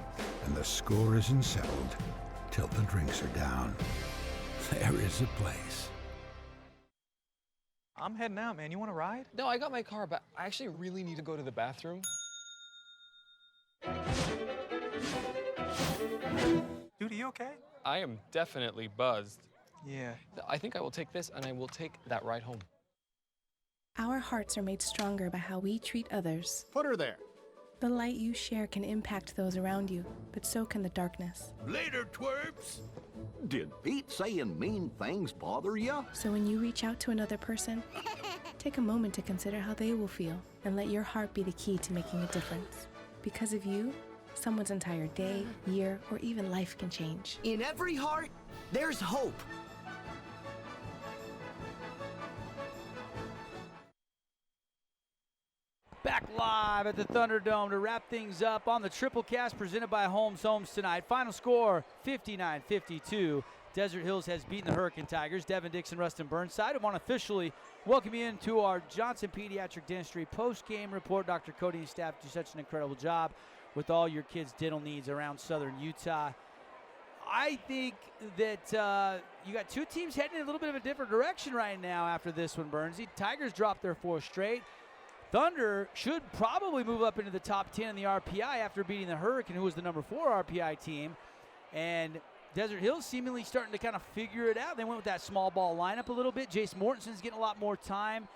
and the score isn't settled till the drinks are down. There is a place. I'm heading out, man. You want to ride? No, I got my car, but I actually really need to go to the bathroom. Dude, are you okay? I am definitely buzzed. Yeah. I think I will take this, and I will take that ride home. Our hearts are made stronger by how we treat others. Put her there. The light you share can impact those around you, but so can the darkness. Later, twerps. Did Pete saying mean things bother you? So when you reach out to another person, take a moment to consider how they will feel and let your heart be the key to making a difference. Because of you, someone's entire day, year, or even life can change. In every heart, there's hope. Back live at the Thunderdome to wrap things up on the Triple Cast presented by Holmes tonight. Final score, 59-52. Desert Hills has beaten the Hurricane Tigers. Devin Dixon, Rustin Burnside. I want to officially welcome you into our Johnson Pediatric Dentistry post-game report. Dr. Cody and staff do such an incredible job with all your kids' dental needs around southern Utah. I think that you got two teams heading in a little bit of a different direction right now after this one, Burnsy. Tigers dropped their 4th straight. Thunder should probably move up into the top 10 in the RPI after beating the Hurricane, who was the number 4 RPI team. And Desert Hills seemingly starting to kind of figure it out. They went with that small ball lineup a little bit. Jace Mortensen's getting a lot more time.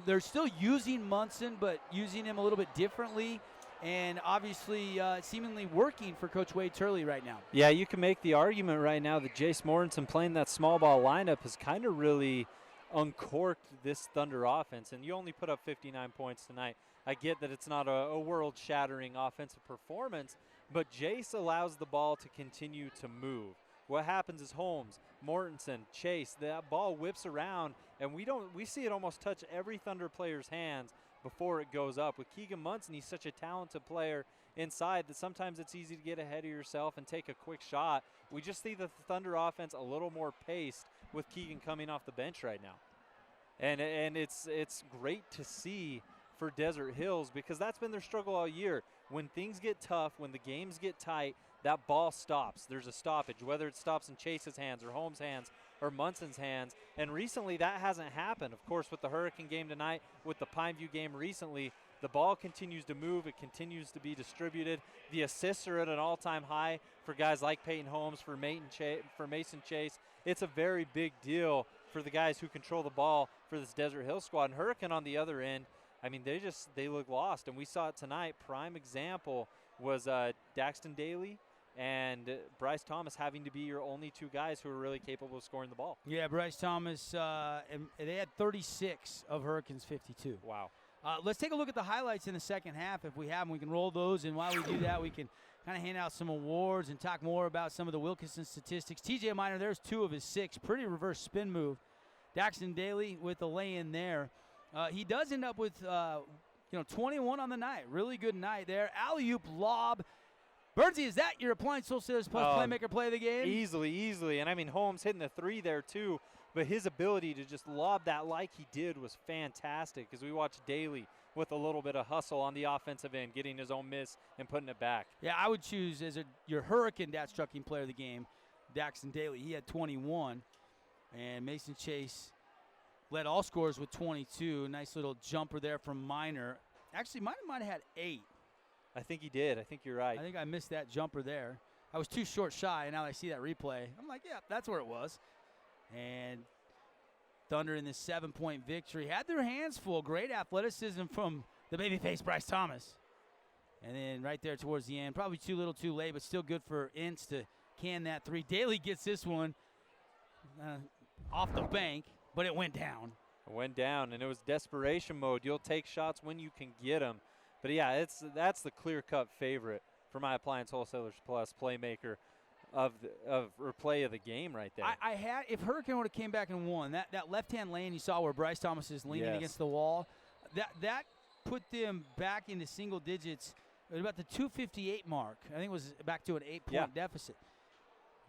They're still using Munson, but using him a little bit differently. And obviously seemingly working for Coach Wade Turley right now. Yeah, you can make the argument right now that Jace Mortensen playing that small ball lineup has kind of really uncorked this Thunder offense, and you only put up 59 points tonight. I get that it's not a world-shattering offensive performance, but Jace allows the ball to continue to move. What happens is Holmes, Mortensen, Chase, that ball whips around, and we see it almost touch every Thunder player's hands before it goes up. With Keegan Munson, he's such a talented player inside that sometimes it's easy to get ahead of yourself and take a quick shot. We just see the Thunder offense a little more paced with Keegan coming off the bench right now. And it's great to see for Desert Hills because that's been their struggle all year. When things get tough, when the games get tight, that ball stops. There's a stoppage, whether it stops in Chase's hands or Holmes' hands or Munson's hands. And recently that hasn't happened. Of course, with the Hurricane game tonight, with the Pineview game recently, the ball continues to move. It continues to be distributed. The assists are at an all-time high for guys like Payton Holmes, for Mason Chase. It's a very big deal for the guys who control the ball for this Desert Hill squad. And Hurricane on the other end, I mean, they look lost. And we saw it tonight. Prime example was Daxton Daly and Bryce Thomas having to be your only 2 guys who are really capable of scoring the ball. Yeah, Bryce Thomas, and they had 36 of Hurricane's 52. Wow. Let's take a look at the highlights in the second half. If we have them, we can roll those. And while we do that, we can kind of hand out some awards and talk more about some of the Wilkinson statistics. TJ Miner, there's 2 of his 6. Pretty reverse spin move. Daxton Daly with the lay-in there. He does end up with 21 on the night. Really good night there. Alley-oop lob. Burnsy, is that your Appliance Wholesalers Plus Playmaker play of the game? Easily. And I mean, Holmes hitting the 3 there too. But his ability to just lob that like he did was fantastic as we watched Daly with a little bit of hustle on the offensive end, getting his own miss and putting it back. Yeah, I would choose as your Hurricane trucking player of the game, Daxton Daly. He had 21. And Mason Chase led all scorers with 22. Nice little jumper there from Miner. Actually, Miner might have had 8. I think he did. I think you're right. I think I missed that jumper there. I was too short shy, and now I see that replay. I'm like, yeah, that's where it was. And Thunder in this 7-point victory had their hands full. Great athleticism from the babyface Bryce Thomas. And then right there towards the end, probably too little too late, but still good for Ince to can that 3. Daly gets this one off the bank, but it went down. It went down, and it was desperation mode. You'll take shots when you can get them. But, yeah, that's the clear-cut favorite for my Appliance Wholesalers Plus playmaker or play of the game right there. I had, if Hurricane would have came back and won, that left-hand lane you saw where Bryce Thomas is leaning against the wall, that put them back into single digits at about the 2:58 mark. I think it was back to an 8-point deficit.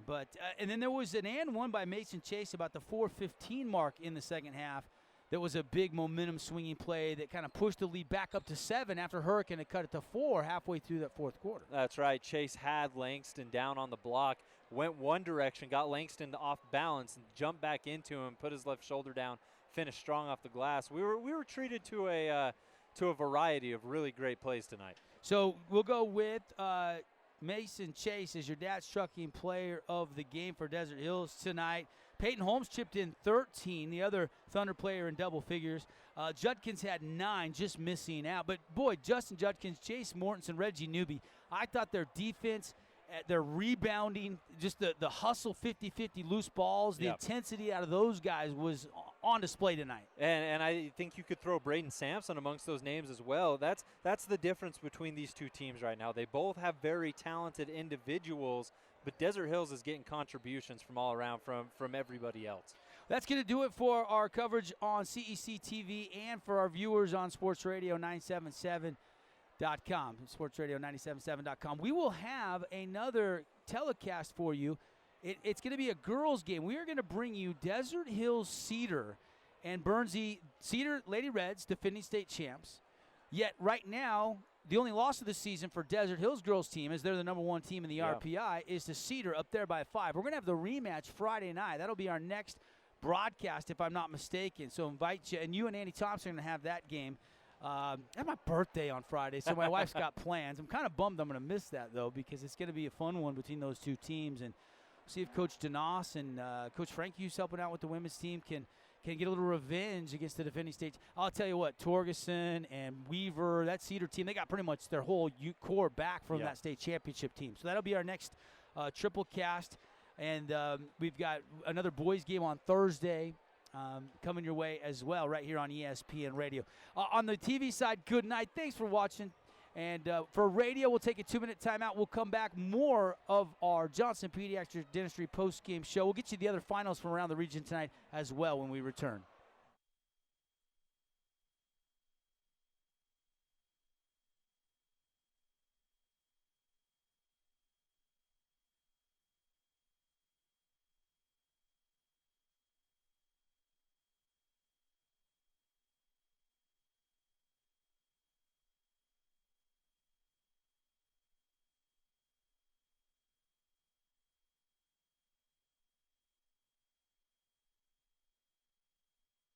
But and then there was an and one by Mason Chase about the 4:15 mark in the second half. That was a big momentum swinging play that kind of pushed the lead back up to 7 after Hurricane had cut it to 4 halfway through that fourth quarter. That's right. Chase had Langston down on the block. went one direction, got Langston off balance, and jumped back into him, put his left shoulder down, finished strong off the glass. We were treated to a variety of really great plays tonight. So we'll go with Mason Chase as your dad's trucking player of the game for Desert Hills tonight. Payton Holmes chipped in 13, the other Thunder player in double figures. Judkins had 9, just missing out. But, boy, Justin Judkins, Jace Mortensen, Reggie Newby, I thought their defense, their rebounding, just the hustle 50-50 loose balls, the intensity out of those guys was on display tonight. And I think you could throw Braden Sampson amongst those names as well. That's the difference between these two teams right now. They both have very talented individuals, but Desert Hills is getting contributions from all around from everybody else. That's going to do it for our coverage on CEC TV and for our viewers on Sports Radio 977.com, sportsradio977.com. We will have another telecast for you. It's going to be a girls' game. We are going to bring you Desert Hills Cedar and Bernsey Cedar Lady Reds, defending state champs. Yet right now, the only loss of the season for Desert Hills girls team, as they're the number 1 team in the RPI, is to Cedar up there by 5. We're going to have the rematch Friday night. That'll be our next broadcast, if I'm not mistaken. So invite you, and you and Andy Thompson are going to have that game. It's my birthday on Friday, so my wife's got plans. I'm kind of bummed I'm going to miss that, though, because it's going to be a fun one between those two teams. And see if Coach Denos and Coach Frank Hughes helping out with the women's team can get a little revenge against the defending state. I'll tell you what, Torgeson and Weaver, that Cedar team, they got pretty much their whole core back from that state championship team. So that'll be our next triple cast. And we've got another boys game on Thursday coming your way as well right here on ESPN Radio. On the TV side, good night. Thanks for watching. And for radio, we'll take a 2-minute timeout. We'll come back. More of our Johnson Pediatric Dentistry post-game show. We'll get you the other finals from around the region tonight as well when we return.